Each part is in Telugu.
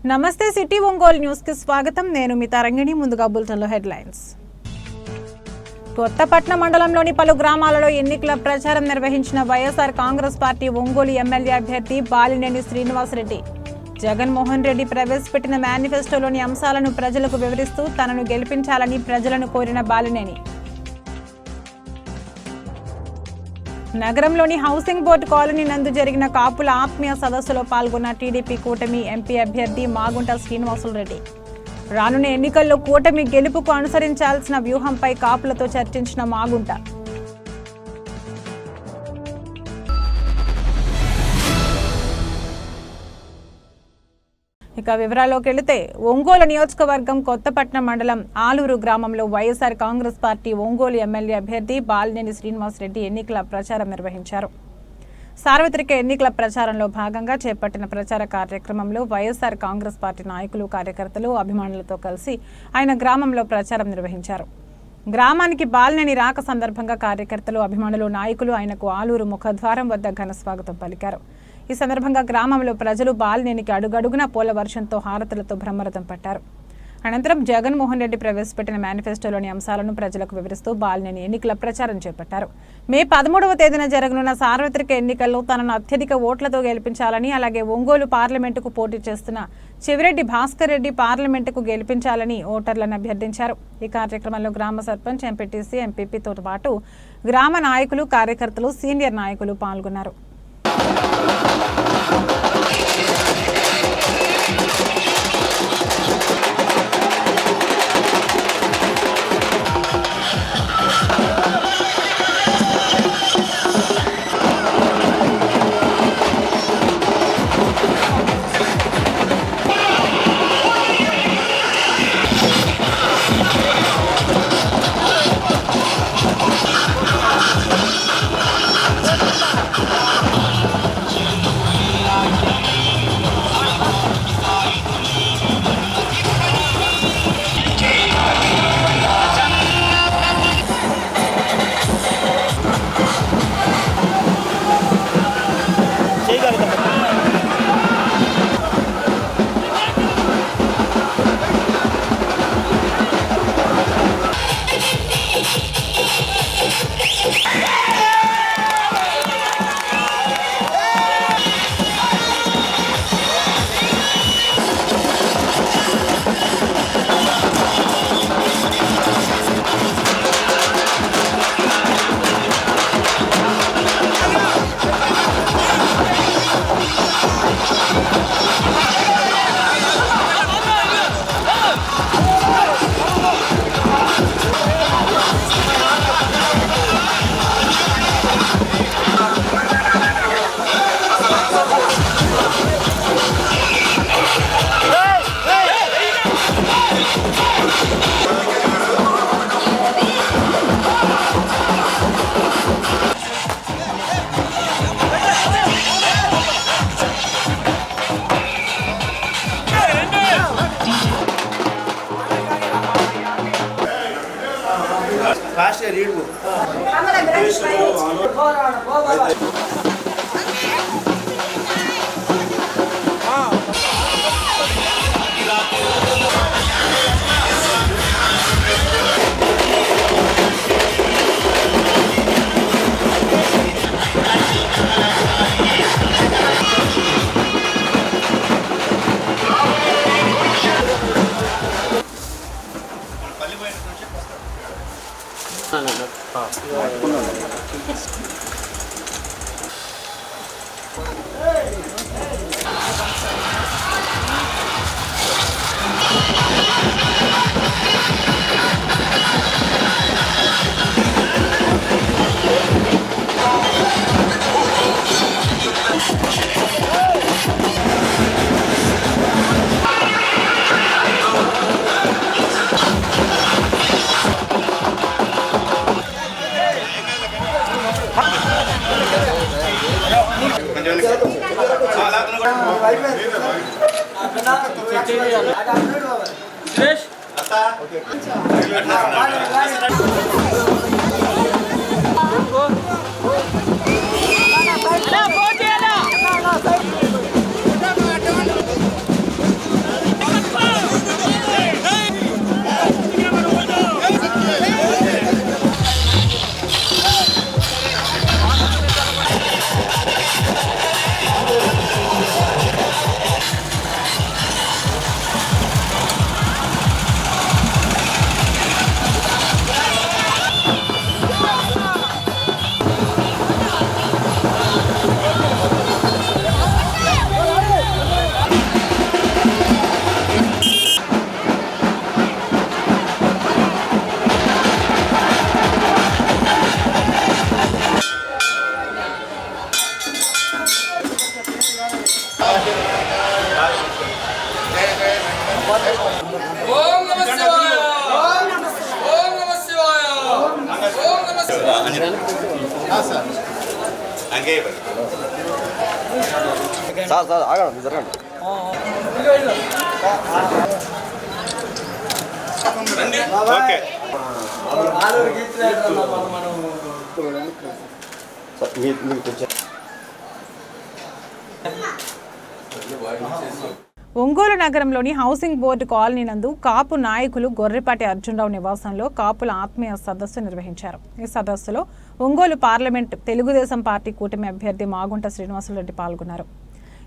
నమస్తే సిటీ ఒంగోలు న్యూస్ కి స్వాగతం. నేను మీ తరంగిణి. ముందుగా బులెటిన్లో హెడ్లైన్స్. కొత్తపట్నం మండలంలోని పలు గ్రామాలలో ఎన్నికల ప్రచారం నిర్వహించిన వైఎస్ఆర్ కాంగ్రెస్ పార్టీ ఒంగోలు ఎమ్మెల్యే అభ్యర్థి బాలినేని శ్రీనివాసరెడ్డి జగన్మోహన్ రెడ్డి ప్రవేశపెట్టిన మేనిఫెస్టోలోని అంశాలను ప్రజలకు వివరిస్తూ తనను గెలిపించాలని ప్రజలను కోరిన బాలినేని నగరంలోని హౌసింగ్ బోర్డు కాలనీ నందు జరిగిన కాపుల ఆత్మీయ సదస్సులో పాల్గొన్న టీడీపీ కూటమి ఎంపీ అభ్యర్థి మాగుంట శ్రీనివాసులరెడ్డి రానున్న ఎన్నికల్లో కూటమి గెలుపుకు అనుసరించాల్సిన వ్యూహంపై కాపులతో చర్చించిన మాగుంట ఇక వివరాల్లోకి వెళితే ఒంగోలు నియోజకవర్గం కొత్తపట్నం మండలం ఆలూరు గ్రామంలో వైఎస్ఆర్ కాంగ్రెస్ పార్టీ ఒంగోలు ఎమ్మెల్యే అభ్యర్థి బాలినేని శ్రీనివాసరెడ్డి ఎన్నికల ప్రచారం నిర్వహించారు. సార్వత్రిక ఎన్నికల ప్రచారంలో భాగంగా చేపట్టిన ప్రచార కార్యక్రమంలో వైఎస్ఆర్ కాంగ్రెస్ పార్టీ నాయకులు, కార్యకర్తలు, అభిమానులతో కలిసి ఆయన గ్రామంలో ప్రచారం నిర్వహించారు. గ్రామానికి బాలినేని రాక సందర్భంగా కార్యకర్తలు, అభిమానులు, నాయకులు ఆయనకు ఆలూరు ముఖద్వారం వద్ద ఘన స్వాగతం పలికారు. ఈ సందర్భంగా గ్రామంలో ప్రజలు బాలినేనికి అడుగడుగున పూల వర్షంతో హారతులతో బ్రహ్మరథం పట్టారు. అనంతరం జగన్మోహన్ రెడ్డి ప్రవేశపెట్టిన మేనిఫెస్టోలోని అంశాలను ప్రజలకు వివరిస్తూ బాలినేని ఎన్నికల ప్రచారం చేపట్టారు. మే 13వ తేదీన జరగనున్న సార్వత్రిక ఎన్నికల్లో తనను అత్యధిక ఓట్లతో గెలిపించాలని, అలాగే ఒంగోలు పార్లమెంటుకు పోటీ చేస్తున్న చెవిరెడ్డి భాస్కర్ రెడ్డి పార్లమెంటుకు గెలిపించాలని ఓటర్లను అభ్యర్థించారు. ఈ కార్యక్రమంలో గ్రామ సర్పంచ్, ఎంపీటీసీ, ఎంపీపీతో పాటు గ్రామ నాయకులు, కార్యకర్తలు, సీనియర్ నాయకులు పాల్గొన్నారు. ఓం నమః శివాయ ఓం నమః శివాయ ఓం నమః శివాయ సార్ ఆగండి జరగండి. ఓకే ఒంగోలు నగరంలోని హౌసింగ్ బోర్డు కాలనీ నందు కాపు నాయకులు గొర్రెపాటి అర్జునరావు నివాసంలో కాపుల ఆత్మీయ సదస్సు నిర్వహించారు. ఈ సదస్సులో ఒంగోలు పార్లమెంట్ తెలుగుదేశం పార్టీ కూటమి అభ్యర్థి మాగుంట శ్రీనివాసులరెడ్డి పాల్గొన్నారు.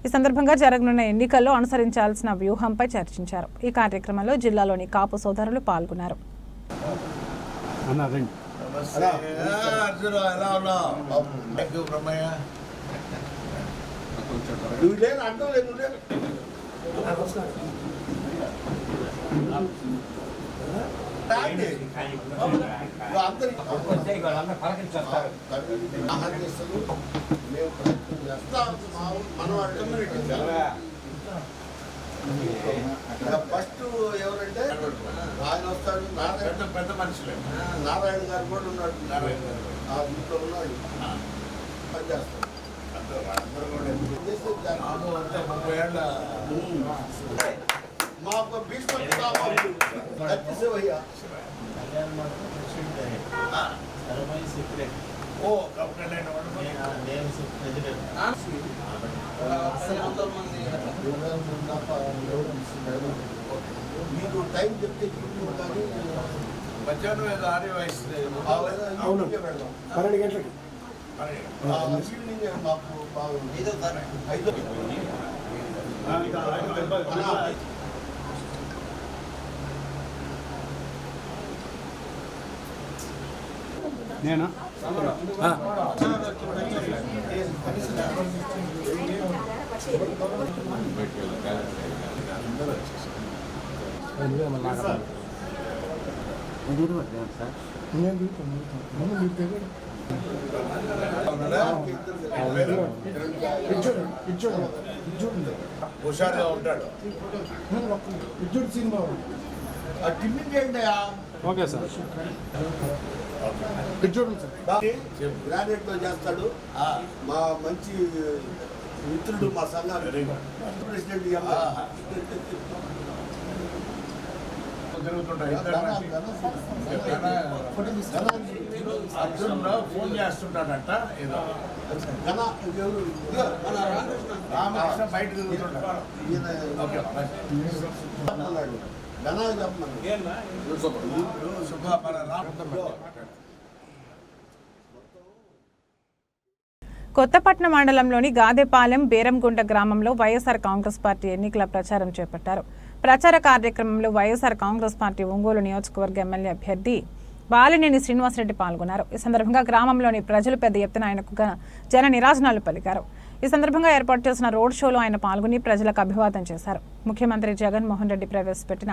ఈ సందర్భంగా జరగనున్న ఎన్నికల్లో అనుసరించాల్సిన వ్యూహంపై చర్చించారు. ఈ కార్యక్రమంలో జిల్లాలోని కాపు సోదరులు పాల్గొన్నారు. ఫస్ట్ ఎవరంటే ఆయన వస్తాడు, పెద్ద మనుషులే. నారాయణ గారు కూడా ఉన్నాడు, ఇంట్లో ఉన్నాడు, పనిచేస్తాడు. మాకు భీష్మ మీకు టైం చెప్తే కానీ మధ్యాహ్నం ఏదో ఆర్య వయసు 12 గంటలకి ఈవినింగ్ మాకు నేనా హుషారుగా ఉంటాడు. సినిమా టిమ్మింగ్ ఏంటయా? Okay sir. గ్రాడ్యుయేట్ తో చేస్తాడు. మా మంచి మిత్రుడు, మా సంఘానికి ప్రెసిడెంట్ ఫోన్ చేస్తుంటాడంట. రామకృష్ణ బయట తిరుగుతుంటాడు. కొత్తపట్నం మండలంలోని గాదెపాలెం బేరంగుంట గ్రామంలో వైఎస్ఆర్ కాంగ్రెస్ పార్టీ ఎన్నికల ప్రచారం చేపట్టారు. ప్రచార కార్యక్రమంలో వైఎస్ఆర్ కాంగ్రెస్ పార్టీ ఒంగోలు నియోజకవర్గ ఎమ్మెల్యే అభ్యర్థి బాలినేని శ్రీనివాసరెడ్డి పాల్గొన్నారు. ఈ సందర్భంగా గ్రామంలోని ప్రజలు పెద్ద ఎత్తున ఆయనకు జన నిరాజనాలు పలికారు. ఈ సందర్భంగా ఏర్పాటు చేసిన రోడ్ షోలో ఆయన పాల్గొని ప్రజలకు అభివాదం చేశారు. ముఖ్యమంత్రి జగన్మోహన్ రెడ్డి ప్రవేశపెట్టిన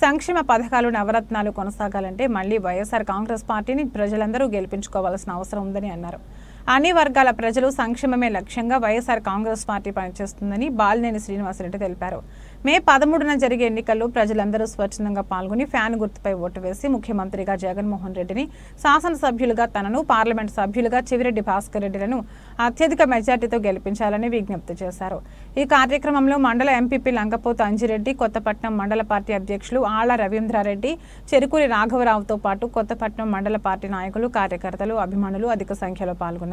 సంక్షేమ పథకాలు, నవరత్నాలు కొనసాగాలంటే మళ్లీ వైఎస్ఆర్ కాంగ్రెస్ పార్టీని ప్రజలందరూ గెలిపించుకోవాల్సిన అవసరం ఉందని అన్నారు. అన్ని వర్గాల ప్రజలు సంక్షేమమే లక్ష్యంగా వైఎస్ఆర్ కాంగ్రెస్ పార్టీ పనిచేస్తుందని బాలినేని శ్రీనివాసరెడ్డి తెలిపారు. మే 13న జరిగే ఎన్నికల్లో ప్రజలందరూ స్వచ్ఛందంగా పాల్గొని ఫ్యాన్ గుర్తుపై ఓటు వేసి ముఖ్యమంత్రిగా జగన్మోహన్ రెడ్డిని, శాసనసభ్యులుగా తనను, పార్లమెంట్ సభ్యులుగా చివిరెడ్డి భాస్కర్ రెడ్డిలను అత్యధిక మెజార్టీతో గెలిపించాలని విజ్ఞప్తి చేశారు. ఈ కార్యక్రమంలో మండల ఎంపీపీ లంగపోతు అంజిరెడ్డి, కొత్తపట్నం మండల పార్టీ అధ్యక్షులు ఆళ్ల రవీంద్రారెడ్డి, చెరుకూరి రాఘవరావుతో పాటు కొత్తపట్నం మండల పార్టీ నాయకులు, కార్యకర్తలు, అభిమానులు అధిక సంఖ్యలో పాల్గొన్నారు.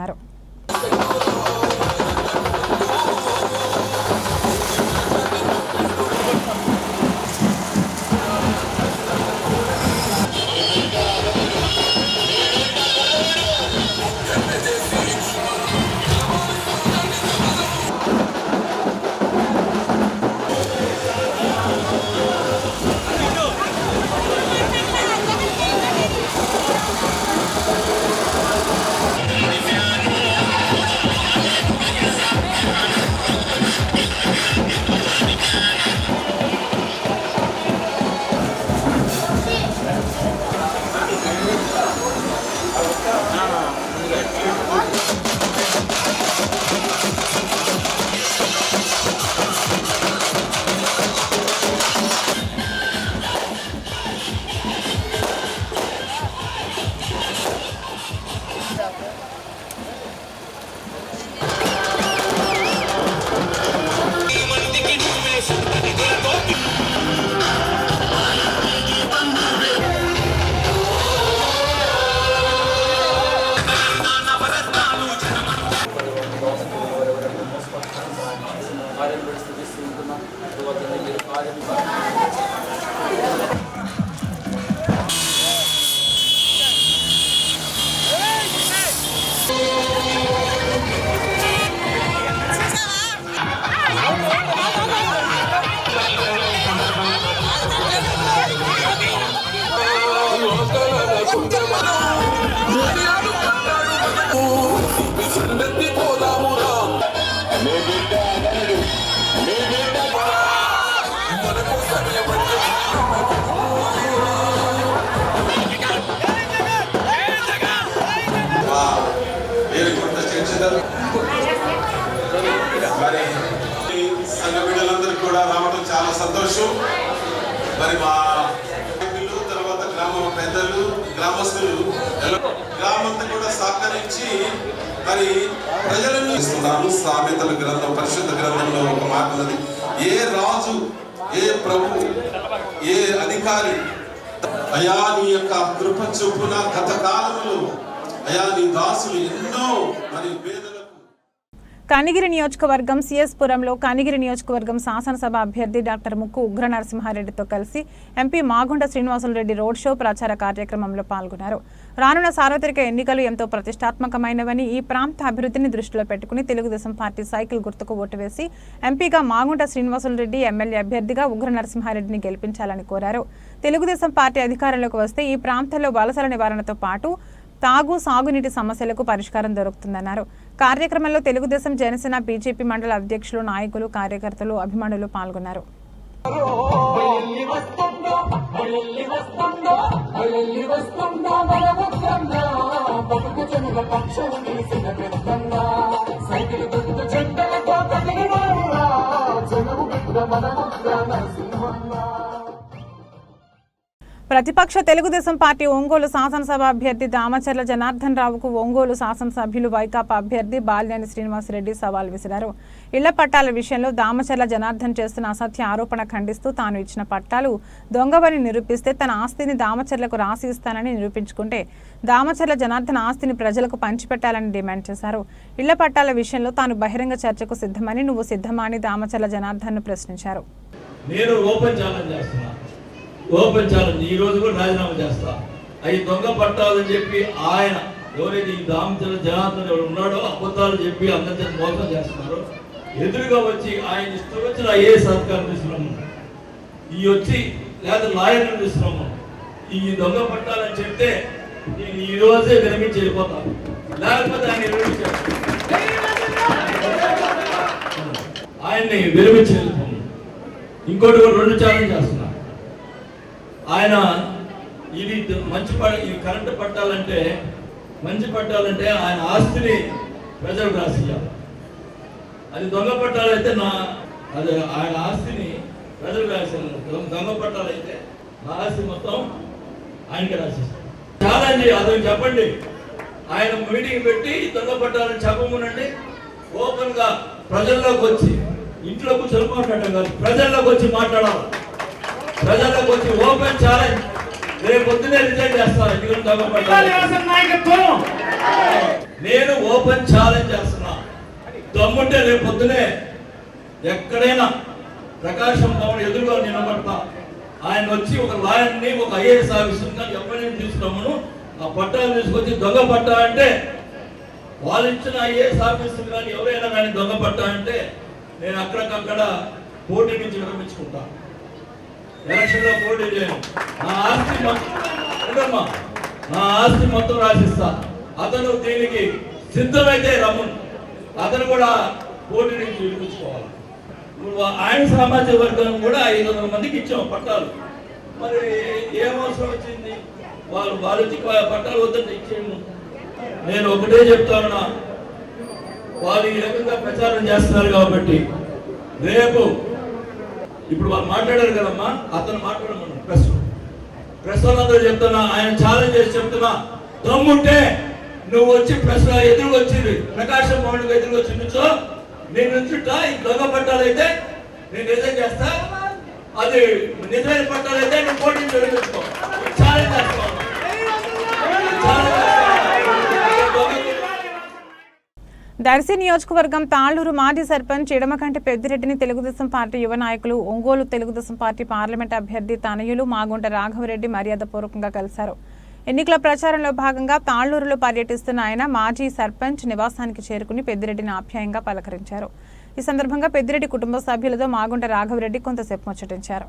మరి సంఘ బిడ్డలందరూ కూడా రావడం చాలా సంతోషం. మరి మా తర్వాత గ్రామ పెద్దలు గ్రామస్తులు గ్రామంతా కూడా సహకరించి మరి ప్రజలను ఇస్తున్నాను. సామెతల గ్రంథం పరిశుద్ధ గ్రంథంలో ఒక మాట ఉన్నది, ఏ రాజు ఏ ప్రభు ఏ అధికారి అయా నీ యొక్క కృప చొప్పున గత కాలంలో అయా నీ దాసులు ఎన్నో మరి పేదలకు. కనిగిరి నియోజకవర్గం సిఎస్పురంలో కనిగిరి నియోజకవర్గం శాసనసభ అభ్యర్థి డాక్టర్ ముక్కు ఉగ్ర నరసింహారెడ్డితో కలిసి MP Magunta Srinivasulu Reddy road show ప్రచార కార్యక్రమంలో పాల్గొన్నారు. రానున్న సార్వత్రిక ఎన్నికలు ఎంతో ప్రతిష్టాత్మకమైనవని, ఈ ప్రాంత అభివృద్ధిని దృష్టిలో పెట్టుకుని తెలుగుదేశం పార్టీ సైకిల్ గుర్తుకు ఓటు వేసి ఎంపీగా మాగుంట శ్రీనివాసులరెడ్డి, ఎమ్మెల్యే అభ్యర్థిగా ఉగ్ర నరసింహారెడ్డిని గెలిపించాలని కోరారు. తెలుగుదేశం పార్టీ అధికారంలోకి వస్తే ఈ ప్రాంతంలో వలసల నివారణతో పాటు తాగు సాగునీటి సమస్యలకు పరిష్కారం దొరుకుతుందన్నారు. కార్యక్రమంలో తెలుగుదేశం, జనసేన, బీజేపీ మండల అధ్యక్షులు, నాయకులు, కార్యకర్తలు, అభిమానులు పాల్గొన్నారు. ప్రతిపక్ష తెలుగుదేశం పార్టీ ఒంగోలు శాసనసభ అభ్యర్థి దామచర్ల జనార్దన్ రావుకు ఒంగోలు శాసనసభ్యులు వైకాపా అభ్యర్థి బాలినేని శ్రీనివాసరెడ్డి సవాల్ విసిరారు. ఇళ్ల పట్టాల విషయంలో దామచర్ల జనార్దన్ చేస్తున్న అసత్య ఆరోపణ ఖండిస్తూ తాను ఇచ్చిన పట్టాలు దొంగవని నిరూపిస్తే తన ఆస్తిని దామచర్లకు రాసి ఇస్తానని నిరూపించుకుంటే దామచర్ల జనార్దన్ ఆస్తిని ప్రజలకు పంచిపెట్టాలని డిమాండ్ చేశారు. ఇళ్ల పట్టాల విషయంలో తాను బహిరంగ చర్చకు సిద్ధమని, నువ్వు సిద్ధమా అని దామచర్ల జనార్దన్ ప్రశ్నించారు. ఓపెన్ ఛాలెంజ్ ఈ రోజు కూడా రాజీనామా చేస్తా. అవి దొంగ పట్టాలని చెప్పి ఆయన ఎవరైతే ఈ దామచర్ల జనార్దన్ ఉన్నాడో అబద్ధాలు చెప్పి అందరినీ మోసం చేస్తున్నారు. ఎదురుగా వచ్చి ఆయన ఇష్టం వచ్చిన ఐఏఎస్ అధికారులు ఇస్తున్నాము, ఈ వచ్చి లేదా లాయర్లు ఇస్తున్నాము, ఈ దొంగ పట్టాలని చెప్తే నేను ఈ రోజే విరమించి వెళ్ళిపోతాను, లేకపోతే ఆయన్ని విరమించి వెళ్ళిపోతాను. ఇంకోటి కూడా 2 ఛాలెంజ్ చేస్తున్నా. ఆయన ఇది ఈ కరెంటు పట్టాలంటే ఆయన ఆస్తిని ప్రజలకు రాసియాలి. అది దొంగ పట్టాలైతే అది ఆయన ఆస్తిని ప్రజలకు రాసేయాలి. దొంగ పట్టాలైతే నా ఆస్తి మొత్తం ఆయనకి రాసిస్తాను. ఛాలెంజ్ అతను చెప్పండి. ఆయన మీటింగ్ పెట్టి దొంగ పట్టాలని చెప్పమనండి. ఓపెన్ గా ప్రజల్లోకి వచ్చి, ఇంట్లో కూర్చొని మాట్లాడటం కాదు, ప్రజల్లోకి వచ్చి మాట్లాడాలి. ప్రజలకు వచ్చి ఓపెన్ ఛాలెంజ్. రేపు పొద్దునే రిజైన్ చేస్తాను. నేను ఓపెన్ ఛాలెంజ్ చేస్తున్నా. దమ్ముంటే రేపు పొద్దునే ఎక్కడైనా ప్రకాశం భవన్ ఎదురుగా నిలబడతా. ఆయన వచ్చి ఒక లాయర్ని, ఒక ఐఏఎస్ ఆఫీసర్ని ఎవరైనా తీసుకున్నామను ఆ పట్టాలు తీసుకొచ్చి దొంగ పట్టా అంటే, వాళ్ళు ఇచ్చిన ఐఏఎస్ ఆఫీసర్ కానీ ఎవరైనా కానీ దొంగ పట్టా అంటే నేను అక్కడికక్కడ పోటీ నుంచి విరమించుకుంటా. ఎలక్షన్ లో పోటీ చేయను. నా ఆస్తి మొత్తం రాసిస్తా. అతను దీనికి సిద్ధమైతే రమ్మను. అతను కూడా పోటీ నుంచి వినిపించుకోవాలి. ఆయన సామాజిక వర్గం కూడా 500 మందికి ఇచ్చాం పట్టాలు. మరి ఏం అవసరం వచ్చింది? వాళ్ళు వచ్చి పట్టాలు వద్దంటే ఇచ్చేయము. నేను ఒకటే చెప్తాను, వాళ్ళు ఈ రకంగా ప్రచారం చేస్తున్నారు కాబట్టి రేపు ఇప్పుడు వాళ్ళు మాట్లాడారు కదమ్మా, అతను మాట్లాడమన్నాడు. ప్రెస్ వాళ్ళందరూ చెప్తున్నా, ఆయన ఛాలెంజ్ చేసి చెప్తున్నా, దమ్ముంటే నువ్వు వచ్చి ప్రెస్ ఎదురు వచ్చింది, ప్రకాశం భవన్ ఎదురు వచ్చి నుంచో నేను నుంచుంటా. ఈ దొంగ పట్టాలైతే నేను రిజైన్ చేస్తా. అది నిజమైన పట్టాలైతే నువ్వు పోటీ పెట్టుకో. ఛాలెంజ్ చేస్తాను. దర్శి నియోజకవర్గం తాళ్లూరు మాజీ సర్పంచ్ ఇడమకంటి పెద్దిరెడ్డిని తెలుగుదేశం పార్టీ యువ నాయకులు ఒంగోలు తెలుగుదేశం పార్టీ పార్లమెంట్ అభ్యర్థి తనయులు మాగుంట రాఘవరెడ్డి మర్యాదపూర్వకంగా కలిశారు. ఎన్నికల ప్రచారంలో భాగంగా తాళ్లూరులో పర్యటిస్తున్న ఆయన మాజీ సర్పంచ్ నివాసానికి చేరుకుని పెద్దిరెడ్డిని ఆప్యాయంగా పలకరించారు. ఈ సందర్భంగా పెద్దిరెడ్డి కుటుంబ సభ్యులతో మాగుంట రాఘవరెడ్డి కొంతసేపు ముచ్చటించారు.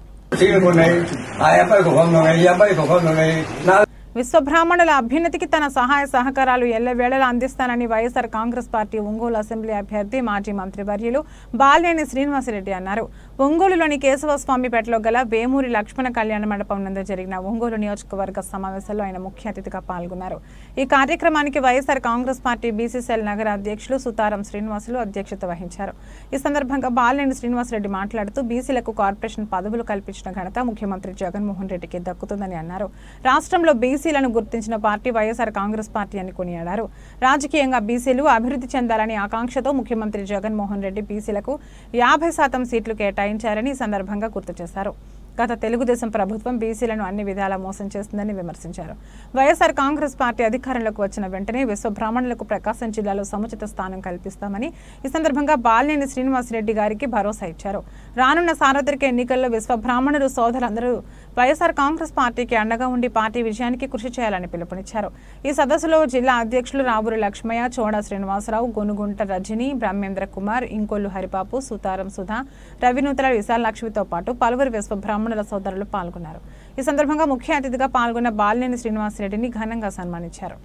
విశ్వబ్రాహ్మణుల అభ్యున్నతికి తన సహాయ సహకారాలు ఎల్లవేళలా అందిస్తానని వైఎస్ఆర్ కాంగ్రెస్ పార్టీ ఒంగోలు అసెంబ్లీ అభ్యర్థి మాజీ మంత్రివర్యులు బాలినేని శ్రీనివాసరెడ్డి అన్నారు. ఒంగోలులోని కేశవస్వామిపేటలో గల వేమూరి లక్ష్మణ కళ్యాణ మండపం నందు జరిగిన ఒంగోలు నియోజకవర్గ సమావేశంలో ఆయన ముఖ్య అతిథిగా పాల్గొన్నారు. ఈ కార్యక్రమానికి వైఎస్ఆర్ కాంగ్రెస్ పార్టీ బీసీసీఎల్ నగర అధ్యక్షులు సుతారం శ్రీనివాసులు అధ్యక్షత వహించారు. ఈ సందర్భంగా బాలినేని శ్రీనివాసరెడ్డి మాట్లాడుతూ బీసీలకు కార్పొరేషన్ పదవులు కల్పించిన ఘనత ముఖ్యమంత్రి జగన్మోహన్ రెడ్డికి దక్కుతుందని అన్నారు. రాష్ట్రంలో బీసీలను గుర్తించిన పార్టీ వైఎస్ఆర్ కాంగ్రెస్ పార్టీ అని కొనియాడారు. రాజకీయంగా బీసీలు అభివృద్ధి చెందాలని ఆకాంక్షతో ముఖ్యమంత్రి జగన్మోహన్ రెడ్డి బీసీలకు 50% సీట్లు కేటాయించారని ఈ సందర్భంగా గుర్తు చేశారు. గత తెలుగుదేశం ప్రభుత్వం బీసీలను అన్ని విధాలా మోసం చేస్తుందని విమర్శించారు. వైఎస్ఆర్ కాంగ్రెస్ పార్టీ అధికారంలోకి వచ్చిన వెంటనే విశ్వబ్రాహ్మణులకు ప్రకాశం జిల్లాలో సముచిత స్థానం కల్పిస్తామని ఈ సందర్భంగా బాలినేని శ్రీనివాసరెడ్డి గారికి భరోసా ఇచ్చారు. రానున్న సార్వత్రిక ఎన్నికల్లో విశ్వబ్రాహ్మణులు సోదరులందరూ వైఎస్ఆర్ కాంగ్రెస్ పార్టీకి అండగా ఉండి పార్టీ విజయానికి కృషి చేయాలని పిలుపునిచ్చారు. ఈ సదస్సులో జిల్లా అధ్యక్షులు రావూరి లక్ష్మయ్య, చోడా శ్రీనివాసరావు, గొనుగుంట రజని, బ్రహ్మేంద్ర కుమార్, ఇంకొల్లు హరిబాబు, సుతారం సుధా, రవినూతల, విశాల లక్ష్మితో పాటు పలువురు విశ్వబ్రాహ్మణుల సోదరులు పాల్గొన్నారు. ఈ సందర్భంగా ముఖ్య అతిథిగా పాల్గొన్న బాలినేని శ్రీనివాసరెడ్డిని ఘనంగా సన్మానించారు.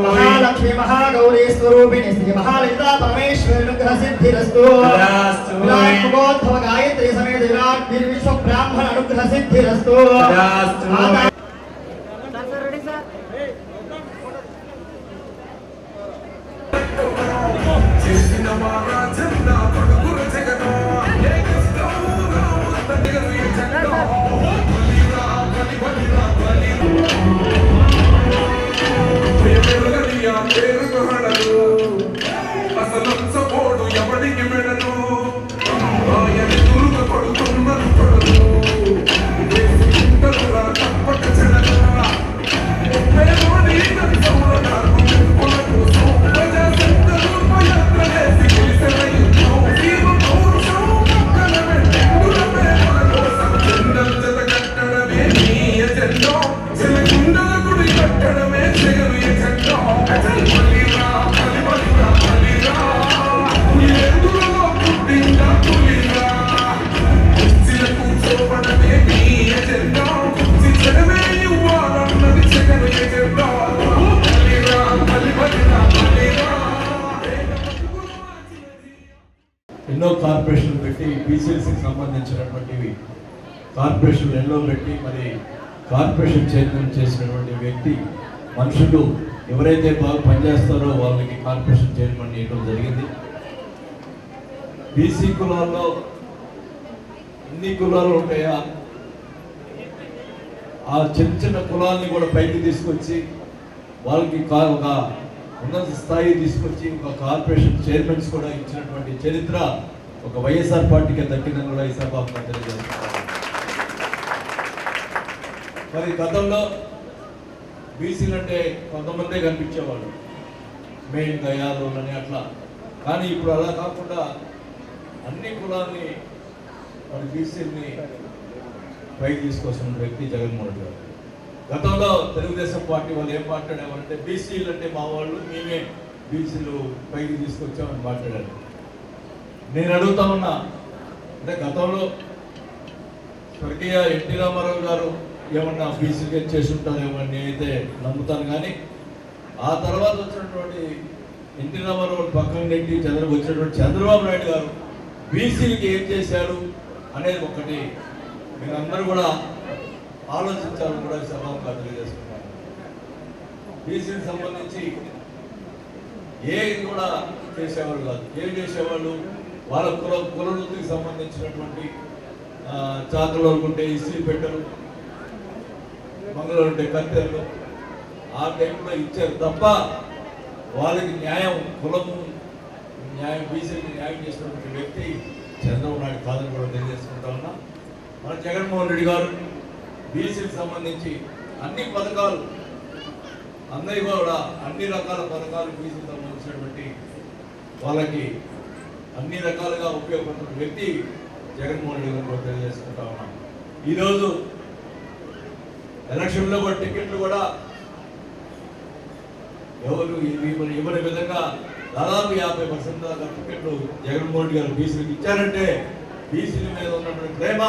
महालक्ष्मी महागौरी स्वरूपिणी श्री महालिता परमेश्वरी अनुग्रह सिद्धिरस्तु। गायत्री समेत विराट विश्व ब्राह्मण अनुग्रह सिद्धिरस्तु। ఎన్నో కార్పొరేషన్లు పెట్టి బీసీఎల్సీకి సంబంధించినటువంటివి కార్పొరేషన్లు ఎన్నో పెట్టి మరి కార్పొరేషన్ చైర్మన్ చేసినటువంటి వ్యక్తి మనుషులు ఎవరైతే బాగా పనిచేస్తారో వాళ్ళకి కార్పొరేషన్ చైర్మన్ చేయడం జరిగింది. బీసీ కులాల్లో ఎన్ని కులాలు ఉంటాయా ఆ చిన్న చిన్న కులాలని కూడా పైకి తీసుకొచ్చి వాళ్ళకి ఒక ఉన్నత స్థాయి తీసుకొచ్చి ఒక కార్పొరేషన్ చైర్మన్స్ కూడా ఇచ్చినటువంటి చరిత్ర ఒక వైఎస్ఆర్ పార్టీకి దక్కిందని కూడా ఈ సభాముఖంగా తెలియజేస్తున్నాను. మరి గతంలో బీసీలు అంటే కొంతమందే కనిపించేవాళ్ళు, మెయిన్ గయాలోని అట్లా. కానీ ఇప్పుడు అలా కాకుండా అన్ని కులాన్ని మరి బీసీలని పైకి తీసుకొస్తున్న వ్యక్తి జగన్మోహన్ రెడ్డి గారు. గతంలో తెలుగుదేశం పార్టీ వాళ్ళు ఏం మాట్లాడేవారంటే బీసీలు అంటే మా వాళ్ళు, మేమే బీసీలు పైకి తీసుకొచ్చామని మాట్లాడారు. నేను అడుగుతా ఉన్నా, అంటే గతంలో స్వర్గీయ ఎన్టీ రామారావు గారు ఏమన్నా బీసీలుగా చేసి ఉంటారేమో నేనైతే నమ్ముతాను. కానీ ఆ తర్వాత వచ్చినటువంటి ఎన్టీ రామారావు పక్కన నెట్టి వచ్చినటువంటి చంద్రబాబు నాయుడు గారు బీసీలకి ఏం చేశారు అనేది ఒకటి మీరందరూ కూడా ఆలోచించాలని కూడా సభాముఖంగా తెలియజేసుకున్నాను. బీసీకి సంబంధించి ఏది కూడా చేసేవాళ్ళు కాదు. ఏం చేసేవాళ్ళు, వాళ్ళ కుల వృత్తికి సంబంధించినటువంటి చాకలు ఉంటే ఇస్త్రీ పెట్టరు, మంగళలు ఉంటే కత్తెరలు ఆ టైంలో ఇచ్చారు తప్ప వాళ్ళకి న్యాయం, కులము న్యాయం, బీసీకి న్యాయం చేసినటువంటి వ్యక్తి చంద్రబాబు నాయుడు కాదని కూడా తెలియజేసుకుంటా ఉన్నా. మన జగన్మోహన్ రెడ్డి గారు బీసీకి సంబంధించి అన్ని పథకాలు, అందరి కూడా అన్ని రకాల పథకాలు బీసీకి సంబంధించినటువంటి వాళ్ళకి అన్ని రకాలుగా ఉపయోగపడుతున్న వ్యక్తి జగన్మోహన్ రెడ్డి గారు కూడా తెలియజేసుకుంటా ఉన్నాం. ఈరోజు ఎలక్షన్లో కూడా టికెట్లు కూడా ఎవరు ఇవ్వని విధంగా దాదాపు 50% దాకా టికెట్లు జగన్మోహన్ రెడ్డి గారు బీసీలకు ఇచ్చారంటే బీసీల మీద ఉన్నటువంటి ప్రేమ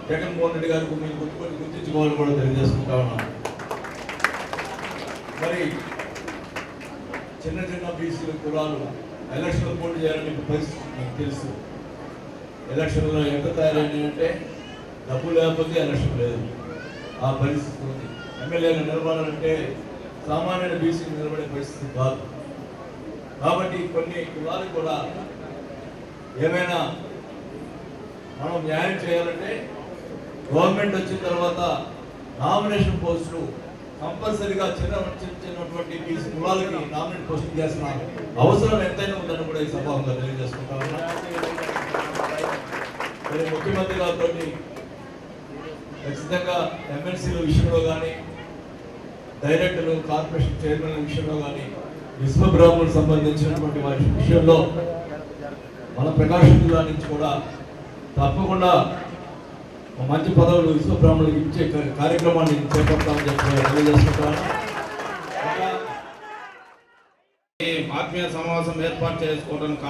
జగన్మోహన్ రెడ్డి గారికి మీరు గుర్తించుకోవాలని కూడా తెలియజేసుకుంటా ఉన్నాం. మరి చిన్న చిన్న బీసీల కులాలు ఎలక్షన్లో పోటీ చేయాలని పరిస్థితి మీకు తెలుసు. ఎలక్షన్లో ఎంత తయారైంది అంటే డబ్బు లేకపోతే ఎలక్షన్ లేదు, ఆ పరిస్థితి ఉంది. ఎమ్మెల్యేలు నిలబడాలంటే సామాన్య బీసీలు నిలబడే పరిస్థితి కాదు. కాబట్టి కొన్ని కులాలు కూడా ఏమైనా మనం న్యాయం చేయాలంటే గవర్నమెంట్ వచ్చిన తర్వాత నామినేషన్ పోస్టులు కంపల్సరీగా చిన్నటువంటి బీసీ కులాలకి నామినేట్ పోస్టులు చేసిన అవసరం ఎంతైనా ఉందని కూడా ఈ సభాముఖంగా తెలియజేసుకుంటా ఉన్నా. మరి ముఖ్యమంత్రి గారితో ఖచ్చితంగా ఎమ్మెల్సీల విషయంలో కానీ, డైరెక్టర్లు, కార్పొరేషన్ చైర్మన్ల విషయంలో కానీ, విశ్వబ్రాహ్మణులకు సంబంధించినటువంటి వారి విషయంలో మన ప్రకాశం జిల్లా నుంచి కూడా తప్పకుండా మంచి పదవులు విశ్వబ్రాహ్మణులకు ఇచ్చే కార్యక్రమాన్ని చేపడతామని చెప్పి తెలియజేసుకుంటాను. ఈ ఆత్మీయ సమావేశం ఏర్పాటు చేసుకోవడానికి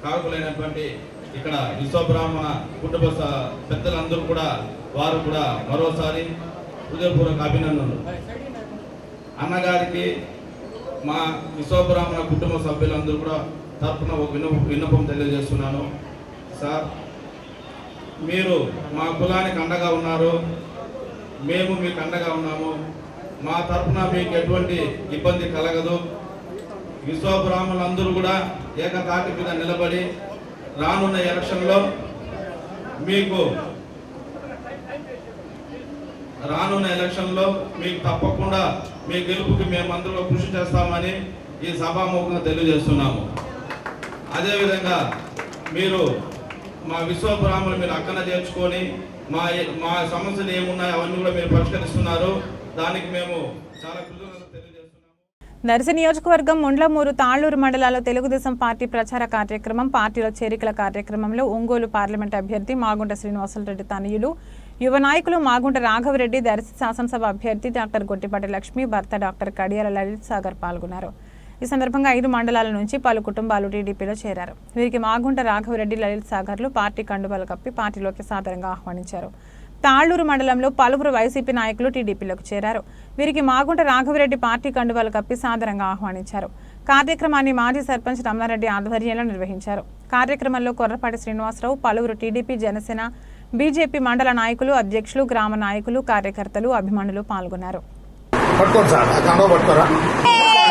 కారకులైనటువంటి ఇక్కడ విశ్వబ్రాహ్మణ కుటుంబ పెద్దలందరూ కూడా వారు కూడా మరోసారి హృదయపూర్వక అభినందనలు. అన్నగారికి మా విశ్వబ్రాహ్మణ కుటుంబ సభ్యులందరూ కూడా తరఫున ఒక విన్నపం తెలియజేస్తున్నాను. సార్, మీరు మా కులానికి అండగా ఉన్నారు, మేము మీకు అండగా ఉన్నాము. మా తరఫున మీకు ఎటువంటి ఇబ్బంది కలగదు. విశ్వబ్రాహ్మణులందరూ కూడా ఏకతాటి మీద నిలబడి రానున్న ఎలక్షన్లో మీకు తప్పకుండా మీ గెలుపుకి మేమందరూ కృషి చేస్తామని ఈ సభాముఖంగా తెలియజేస్తున్నాము. అదేవిధంగా మీరు మా విశ్వబ్రాహ్మణులు మీరు అక్కన చేర్చుకొని మా సమస్యలు ఏమున్నాయో అవన్నీ కూడా మీరు పరిష్కరిస్తున్నారు. దానికి మేము చాలా కృతజ్ఞతలు తెలియజేస్తున్నాము. దర్శి నియోజకవర్గం ముండ్లమూరు, తాళ్లూరు మండలాల్లో తెలుగుదేశం పార్టీ ప్రచార కార్యక్రమం, పార్టీలో చేరికల కార్యక్రమంలో ఒంగోలు పార్లమెంట్ అభ్యర్థి మాగుంట శ్రీనివాసులరెడ్డి తనయులు, యువ నాయకులు మాగుంట రాఘవరెడ్డి, దర్శి శాసనసభ అభ్యర్థి డాక్టర్ గొట్టిపాటి లక్ష్మి, భర్త డాక్టర్ కడియాల లలిత్ సాగర్ పాల్గొన్నారు. ఈ సందర్భంగా 5 మండలాల నుంచి పలు కుటుంబాలు టీడీపీలో చేరారు. వీరికి మాగుంట రాఘవరెడ్డి, లలిత్ సాగర్లు పార్టీ కండువాలు కప్పి పార్టీలోకి సాదరంగా ఆహ్వానించారు. తాళ్లూరు మండలంలో పలువురు వైసీపీ నాయకులు టీడీపీలోకి చేరారు. వీరికి మాగుంట రాఘవరెడ్డి పార్టీ కండువాలు కప్పి సాదరంగా ఆహ్వానించారు. కార్యక్రమాన్ని మాజీ సర్పంచ్ రమణారెడ్డి ఆధ్వర్యంలో నిర్వహించారు. కార్యక్రమంలో కొర్రపాటి శ్రీనివాసరావు, పలువురు టీడీపీ, జనసేన, బీజేపీ మండల నాయకులు, అధ్యక్షులు, గ్రామ నాయకులు, కార్యకర్తలు, అభిమానులు పాల్గొన్నారు. అది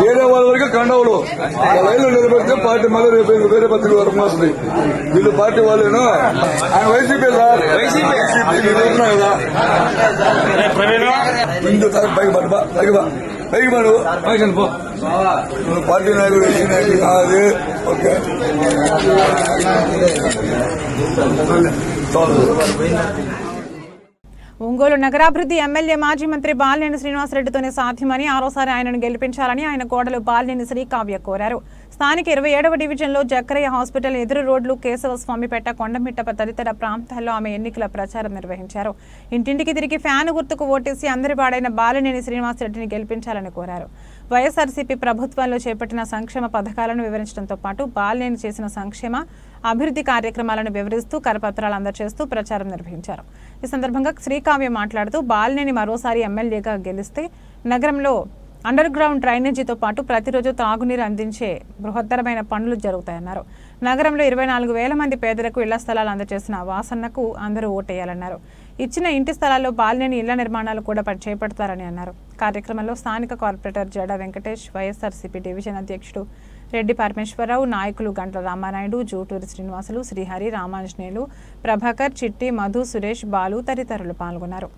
వేరే వాళ్ళ వరకు కండవులు లైన్లో నిలబెడితే పార్టీ మళ్ళీ రేపు వేరే పత్రిక వరకు వస్తుంది. వీళ్ళు పార్టీ వాళ్ళేనా? ఆయన వైసీపీ సార్, వైసీపీ కదా. ముందు పైకి పైకి పడు ఫంక్షన్ పో. పార్టీ నాయకుడు వేసి నాయకుడు కాదు. ఓకే ఒంగోలు నగరాభివృద్ధి ఎమ్మెల్యే మాజీ మంత్రి బాలినేని శ్రీనివాసరెడ్డితోనే సాధ్యమని ఆరోసారి ఆయనను గెలిపించాలని ఆయన కోడలు బాలినేని శ్రీకావ్య కోరారు. స్థానిక 27వ డివిజన్లో జక్కరయ్య హాస్పిటల్ ఎదురు రోడ్లు, కేశవస్వామిపేట, కొండమిట్ట తదితర ప్రాంతాల్లో ఆమె ఎన్నికల ప్రచారం నిర్వహించారు. ఇంటింటికి తిరిగి ఫ్యాన్ గుర్తుకు ఓటేసి అందరి వాడైన బాలినేని శ్రీనివాసరెడ్డిని గెలిపించాలని కోరారు. వైఎస్ఆర్సీపీ ప్రభుత్వంలో చేపట్టిన సంక్షేమ పథకాలను వివరించడంతో పాటు బాలినేని చేసిన సంక్షేమ అభివృద్ధి కార్యక్రమాలను వివరిస్తూ కరపత్రాలు అందజేస్తూ ప్రచారం నిర్వహించారు. ఈ సందర్భంగా శ్రీకావ్య మాట్లాడుతూ బాలినేని మరోసారి ఎమ్మెల్యేగా గెలిస్తే నగరంలో అండర్ గ్రౌండ్ డ్రైనేజీతో పాటు ప్రతిరోజు తాగునీరు అందించే బృహత్తరమైన పనులు జరుగుతాయన్నారు. నగరంలో 24,000 మంది పేదలకు ఇళ్ల స్థలాలు అందజేసిన వాసన్నకు అందరూ ఓటేయాలన్నారు. ఇచ్చిన ఇంటి స్థలాల్లో బాలినేని ఇళ్ల నిర్మాణాలు కూడా చేపడతారని అన్నారు. కార్యక్రమంలో స్థానిక కార్పొరేటర్ జడ వెంకటేష్, వైఎస్ఆర్సీపీ డివిజన్ అధ్యక్షుడు రెడ్డి పరమేశ్వరరావు, నాయకులు గంట్ల రామానాయుడు, జూటూరి శ్రీనివాసులు, శ్రీహరి, రామాంజనేయులు, ప్రభాకర్, చిట్టి, మధు, సురేష్, బాలు తదితరులు పాల్గొన్నారు.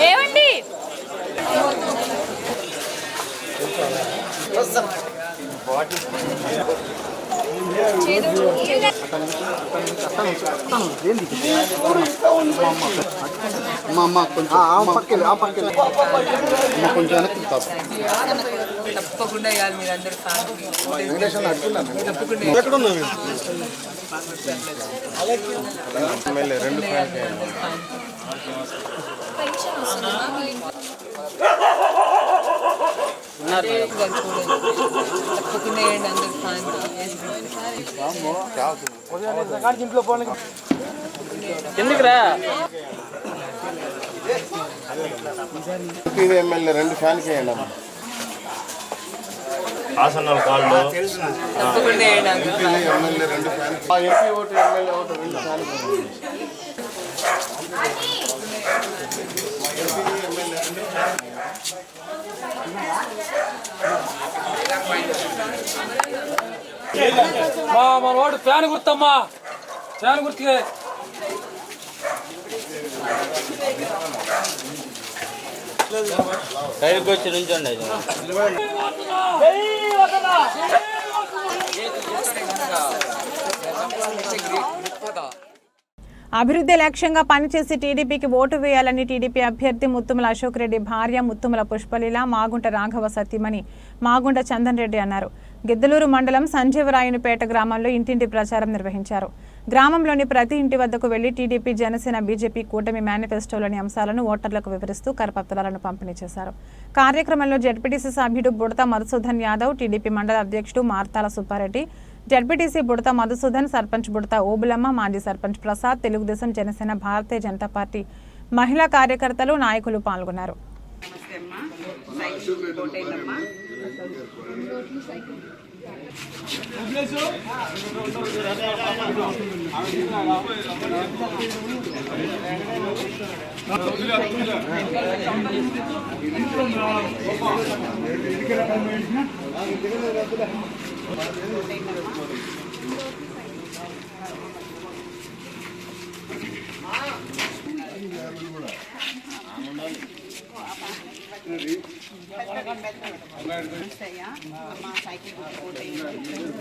ఏమండి తప్పకుండా ఇవ్వాలి మీరు అందరూ. తప్పకుండా ఎందుకురా ఎమ్మెల్యే 2 ఫ్యాన్ చేయండి అమ్మా. ఆసనాలు కాళ్ళు తప్పకుండా MLA 2 fan, MP vote MLA vote 2 fan. మన వాడు ఫ్యాన్ గుర్తమ్మా, ఫ్యాన్ గుర్తుకే సైడ్కి వచ్చి నుంచండి. అభివృద్ధి లక్ష్యంగా పనిచేసి టీడీపీకి ఓటు వేయాలని టీడీపీ అభ్యర్థి ముత్తుమల అశోక్ రెడ్డి భార్య ముత్తుమల పుష్పలీల, మాగుంట రాఘవ సతీమణి మాగుంట చందన్ రెడ్డి అన్నారు. గిద్దలూరు మండలం సంజీవరాయునిపేట గ్రామంలో ఇంటింటి ప్రచారం నిర్వహించారు. గ్రామంలోని ప్రతి ఇంటి వద్దకు వెళ్లి టీడీపీ, జనసేన, బీజేపీ కూటమి మేనిఫెస్టోలోని అంశాలను ఓటర్లకు వివరిస్తూ కరపత్రాలను పంపిణీ చేశారు. కార్యక్రమంలో జెడ్పీటీసీ సభ్యుడు బుడత మధుసూదన్ యాదవ్, టీడీపీ మండల అధ్యక్షుడు మార్తాల సుబ్బారెడ్డి, జెడ్పీటీసీ బుడత మధుసూదన్, సర్పంచ్ బుడత ఓబులమ్మ, మాజీ సర్పంచ్ ప్రసాద్, తెలుగుదేశం, జనసేన, భారతీయ జనతా పార్టీ మహిళా కార్యకర్తలు, నాయకులు పాల్గొన్నారు.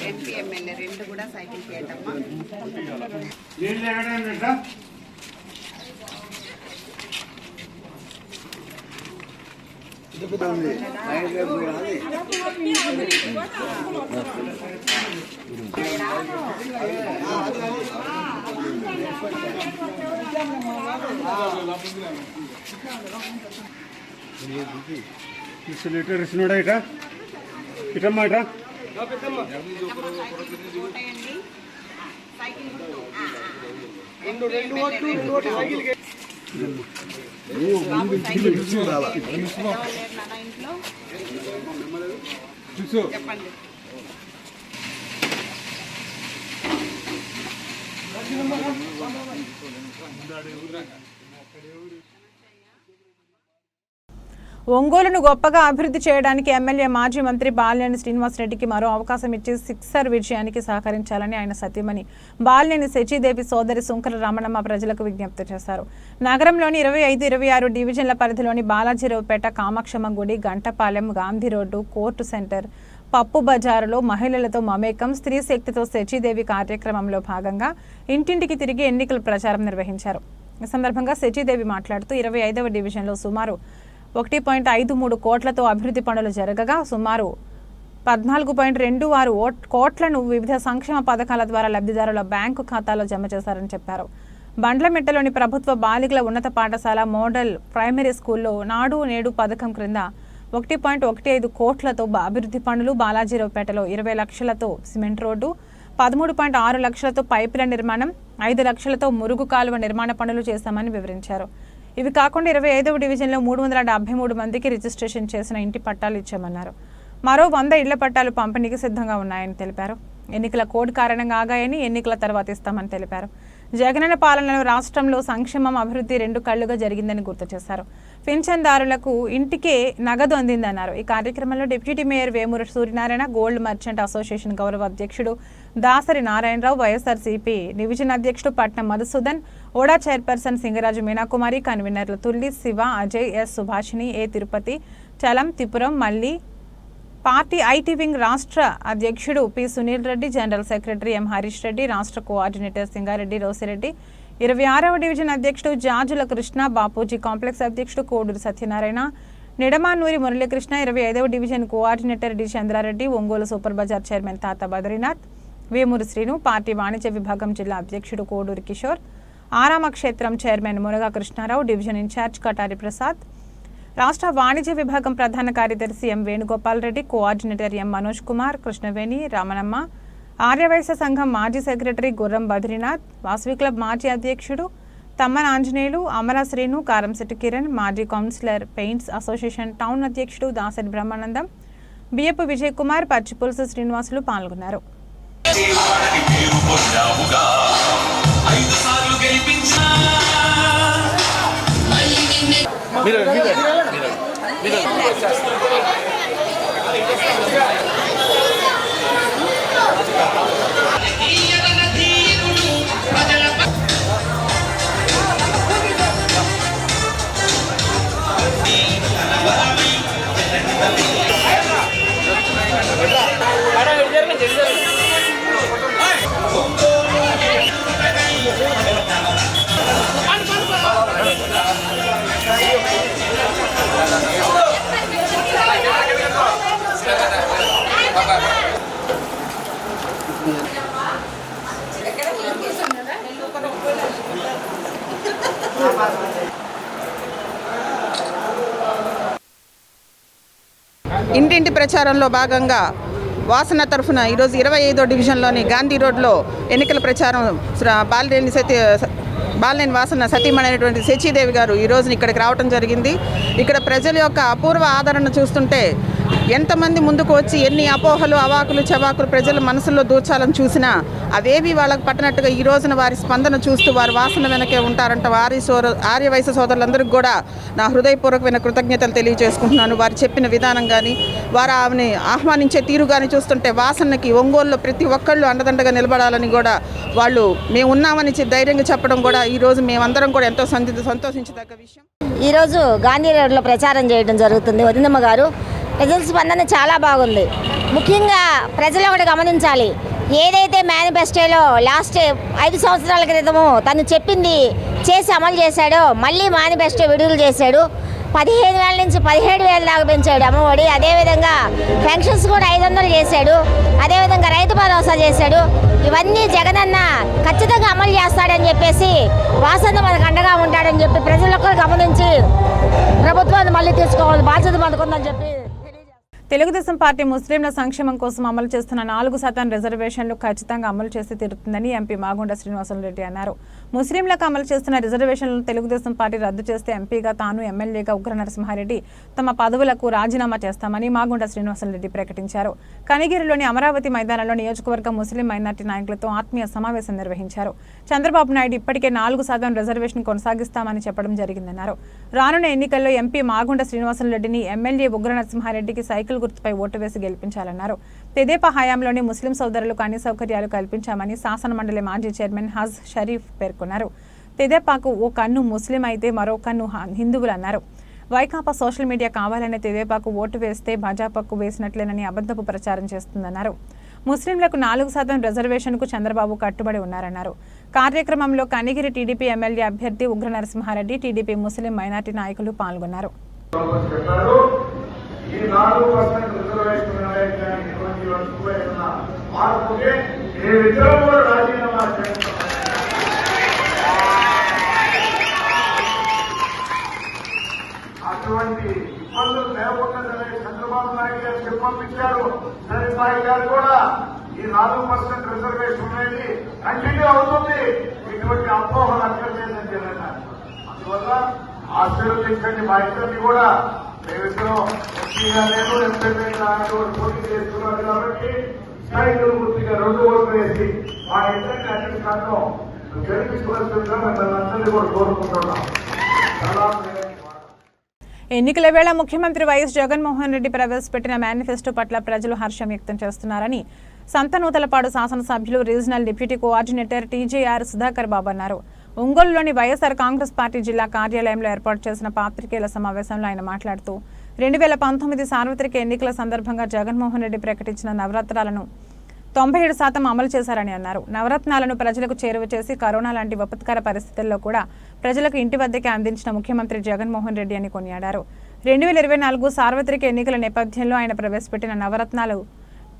ఎంపీ ఎమ్మెల్యే 2 కూడా సైకిల్ చేయటమ్మా. లీటర్ ఇచ్చినాడా ఇటా ఇటమ్మా ఇటా చెప్పండి. ఒంగోలును గొప్పగా అభివృద్ధి చేయడానికి ఎమ్మెల్యే మాజీ మంత్రి బాలినేని శ్రీనివాసరెడ్డికి మరో అవకాశం ఇచ్చి సిక్సర్ విజయానికి సహకరించాలని ఆయన సతీమణి బాలినేని శచీదేవి సోదరి సుంకర రమణమ్మ ప్రజలకు విజ్ఞప్తి చేశారు. నగరంలోని 25, 26 డివిజన్ల పరిధిలోని బాలాజీరావుపేట, కామాక్షమ్మ గుడి, Gantapalem, Gandhi road, court centre, పప్పు బజారులో మహిళలతో మమేకం స్త్రీ శక్తితో శచీదేవి కార్యక్రమంలో భాగంగా ఇంటింటికి తిరిగి ఎన్నికల ప్రచారం నిర్వహించారు. ఈ సందర్భంగా శచీదేవి మాట్లాడుతూ 25వ డివిజన్లో సుమారు 1.53 కోట్లతో అభివృద్ధి పనులు జరగగా సుమారు 14.26 కోట్లను వివిధ సంక్షేమ పథకాల ద్వారా లబ్ధిదారుల బ్యాంకు ఖాతాలో జమ చేశారని చెప్పారు. బండ్లమిట్టలోని ప్రభుత్వ బాలికల ఉన్నత పాఠశాల మోడల్ ప్రైమరీ స్కూల్లో నాడు నేడు పథకం క్రింద 1.15 కోట్లతో అభివృద్ధి పనులు, బాలాజీరావుపేటలో 20 లక్షలతో సిమెంట్ రోడ్డు, 13.6 లక్షలతో పైపుల నిర్మాణం, 5 లక్షలతో మురుగు కాలువ నిర్మాణ పనులు చేశామని వివరించారు. ఇవి కాకుండా 25వ డివిజన్లో 373 మందికి రిజిస్ట్రేషన్ చేసిన ఇంటి పట్టాలు ఇచ్చామన్నారు. మరో 100 ఇళ్ల పట్టాలు పంపిణీకి సిద్ధంగా ఉన్నాయని తెలిపారు. ఎన్నికల కోడ్ కారణంగా ఆగాయని, ఎన్నికల తర్వాత ఇస్తామని తెలిపారు. జగనన్న పాలనలో రాష్ట్రంలో సంక్షేమం, అభివృద్ధి 2 కళ్లుగా జరిగిందని గుర్తు చేశారు. పింఛన్దారులకు ఇంటికే నగదు అందిందన్నారు. ఈ కార్యక్రమంలో deputy mayor Vemuri Suryanarayana, gold merchant association గౌరవ అధ్యక్షుడు దాసరి నారాయణరావు, వైఎస్ఆర్సీపీ డివిజన్ అధ్యక్షుడు పట్నం మధుసూదన్, ఓడా చైర్పర్సన్ సింగరాజు మీనాకుమారి, కన్వీనర్లు Tulli, Siva, Ajay, S Subhashini, A Tirupati, Chalam, Tripuram, Malli, party IT wing రాష్ట్ర అధ్యక్షుడు P Sunil Reddy, general secretary M Harish Reddy, రాష్ట్ర కోఆర్డినేటర్ సింగారెడ్డి రోసిరెడ్డి, 26వ డివిజన్ అధ్యక్షుడు జాజుల కృష్ణ, బాపూజీ కాంప్లెక్స్ అధ్యక్షుడు కోడూరు సత్యనారాయణ, నిడమానూరి మురళీకృష్ణ, 25వ division coordinator D Chandrareddy, Ongole super Bazar chairman తాత బద్రీనాథ్, వేమూరి శ్రీను, పార్టీ వాణిజ్య విభాగం జిల్లా అధ్యక్షుడు Koduru Kishore, Arama Kshetram chairman Munaga Krishnarao, division incharge Katari Prasad, రాష్ట్ర వాణిజ్య విభాగం ప్రధాన కార్యదర్శి M Venugopal Reddy, coordinator M Manoj Kumar, Krishnaveni, Ramanamma, Aryavysya సంఘం మాజీ సెక్రటరీ గుర్రం బద్రీనాథ్, వాసవి క్లబ్ మాజీ అధ్యక్షుడు తమ్మన ఆంజనేయులు, అమర శ్రీను, కారంశెట్టి కిరణ్, మాజీ కౌన్సిలర్, పెయింట్స్ అసోసియేషన్ టౌన్ అధ్యక్షుడు దాసరి బ్రహ్మానందం, బియ్యపు విజయ్ కుమార్, పచ్చిపులుసు శ్రీనివాసులు పాల్గొన్నారు. ఇంటింటి ప్రచారంలో భాగంగా వాసన తరఫున ఈరోజు 25వ డివిజన్లోని గాంధీ రోడ్లో ఎన్నికల ప్రచారం బాలినేని వాసన సతీమణి అనేటువంటి శచీదేవి గారు ఈ రోజున ఇక్కడికి రావడం జరిగింది. ఇక్కడ ప్రజల యొక్క అపూర్వ ఆదరణ చూస్తుంటే ఎంతమంది ముందుకు వచ్చి ఎన్ని అపోహలు, అవాకులు, చవాకులు ప్రజల మనసుల్లో దూర్చాలని చూసినా అవేవి వాళ్ళకు పట్టినట్టుగా ఈ రోజున వారి స్పందన చూస్తూ వారి వాసన వెనకే ఉంటారంట. ఆర్యవైశ్య సోదరులందరికీ కూడా నా హృదయపూర్వకమైన కృతజ్ఞతలు తెలియజేసుకుంటున్నాను. వారు చెప్పిన విధానం కానీ, వారు ఆమెని ఆహ్వానించే తీరు కానీ చూస్తుంటే వాసనకి ఒంగోలులో ప్రతి ఒక్కళ్ళు అండదండగా నిలబడాలని కూడా వాళ్ళు మేము ఉన్నామని ధైర్యంగా చెప్పడం కూడా ఈరోజు మేమందరం కూడా ఎంతో సంతోషించదగ్గ విషయం. ఈరోజు గాంధీ రోడ్లో ప్రచారం చేయడం జరుగుతుంది. వదినమ్మ గారు ప్రజల స్పందన చాలా బాగుంది. ముఖ్యంగా ప్రజలు ఒకటి గమనించాలి, ఏదైతే మేనిఫెస్టోలో లాస్ట్ 5 సంవత్సరాల క్రితము తను చెప్పింది చేసి అమలు చేశాడో మళ్ళీ మేనిఫెస్టో విడుదల చేశాడు. 15,000 నుంచి 17,000 దాకా పెంచాడు అమ్మఒడి. అదేవిధంగా పెన్షన్స్ కూడా 500 చేశాడు. అదేవిధంగా రైతు భరోసా చేశాడు. ఇవన్నీ జగనన్న ఖచ్చితంగా అమలు చేస్తాడని చెప్పేసి వాసన మనకు అండగా ఉంటాడని చెప్పి ప్రజలకు గమనించి ప్రభుత్వాన్ని మళ్ళీ తీసుకోవాలి బాధ్యత మనకుందని చెప్పి. తెలుగుదేశం పార్టీ ముస్లింల సంక్షేమం కోసం అమలు చేస్తున్న 4% రిజర్వేషన్లు ఖచ్చితంగా అమలు చేసి తీరుతుందని ఎంపీ మాగుంట శ్రీనివాసరెడ్డి అన్నారు. ముస్లింలకు అమలు చేస్తున్న రిజర్వేషన్లను తెలుగుదేశం పార్టీ రద్దు చేస్తే ఎంపీగా తాను ఎమ్మెల్యేగా ఉగ్ర నరసింహారెడ్డి తమ పదవులకు రాజీనామా చేస్తామని మాగుంట శ్రీనివాసరెడ్డి ప్రకటించారు. కనిగిరిలోని అమరావతి మైదానంలో నియోజకవర్గం ముస్లిం మైనార్టీ నాయకులతో ఆత్మీయ సమావేశం నిర్వహించారు. చంద్రబాబు నాయుడు ఇప్పటికే 4% రిజర్వేషన్ కొనసాగిస్తామని చెప్పడం జరిగిందన్నారు. రానున్న ఎన్నికల్లో ఎంపీ మాగుంట శ్రీనివాసరెడ్డిని ఎమ్మెల్యే ఉగ్ర నరసింహారెడ్డికి సైకిల్ గుర్తుపై ఓటు వేసి గెలిపించాలన్నారు. తెదేపా హయాంలోని ముస్లిం సోదరులకు అన్ని సౌకర్యాలు కల్పించామని శాసనమండలి మాజీ చైర్మన్ హజ్ షరీఫ్ పేర్కొన్నారు. తెదేపాకు ఓ కన్ను ముస్లిం అయితే మరో కన్ను హిందువులన్నారు. వైకాపా సోషల్ మీడియా కావాలనే తెదేపాకు ఓటు వేస్తే భాజపాకు వేసినట్లేనని అబద్ధపు ప్రచారం చేస్తుందన్నారు. ముస్లింలకు 4% రిజర్వేషన్కు చంద్రబాబు కట్టుబడి ఉన్నారన్నారు. కార్యక్రమంలో కనిగిరి టీడీపీ ఎమ్మెల్యే అభ్యర్థి ఉగ్ర నరసింహారెడ్డి, టీడీపీ ముస్లిం మైనార్టీ నాయకులు పాల్గొన్నారు. ఈ 4% రిజర్వేషన్ మార్పుకి మేమిద్దరం కూడా రాజీనామా చేస్తాం. అటువంటి ఇబ్బందులు లేకుండా చంద్రబాబు నాయుడు గారు చెప్పిచ్చారు. చంద్రబాబు గారు కూడా ఈ 4% రిజర్వేషన్ అనేది కంటిన్యూ అవుతుంది. ఇటువంటి అపోహలు అక్కర్లేదని చెప్పారు. అందువల్ల ఆశీర్వదించండి మా ఇద్దరిని కూడా. మేమిద్దరం ఎంపీగా నేను ఎమ్మెల్యేగా పోటీ చేస్తున్నాను కాబట్టి సైకిల్ గుర్తిగా 2 ఓట్లు వేసి మా ఇద్దరిని అన్ని కారణం గెలిపించవలసిందిగా మిమ్మల్ని అందరినీ కూడా కోరుకుంటున్నాం. ఎన్నికల వేళ ముఖ్యమంత్రి వైఎస్ జగన్మోహన్ రెడ్డి ప్రవేశపెట్టిన మేనిఫెస్టో పట్ల ప్రజలు హర్షం వ్యక్తం చేస్తున్నారని సంతనూతలపాడు శాసనసభ్యులు regional deputy coordinator TJR Sudhakar Babu అన్నారు. ఒంగోలులోని వైఎస్ఆర్ కాంగ్రెస్ పార్టీ జిల్లా కార్యాలయంలో ఏర్పాటు చేసిన పాత్రికేయుల సమావేశంలో ఆయన మాట్లాడుతూ 2019 సార్వత్రిక ఎన్నికల సందర్భంగా జగన్మోహన్ రెడ్డి ప్రకటించిన నవరత్నాలను 97% అమలు చేశారని అన్నారు. నవరత్నాలను ప్రజలకు చేరువ చేసి కరోనా లాంటి విపత్కర పరిస్థితుల్లో కూడా ప్రజలకు ఇంటి వద్దకే అందించిన ముఖ్యమంత్రి జగన్మోహన్ రెడ్డి అని కొనియాడారు. 2024 సార్వత్రిక ఎన్నికల నేపథ్యంలో ఆయన ప్రవేశపెట్టిన నవరత్నాలు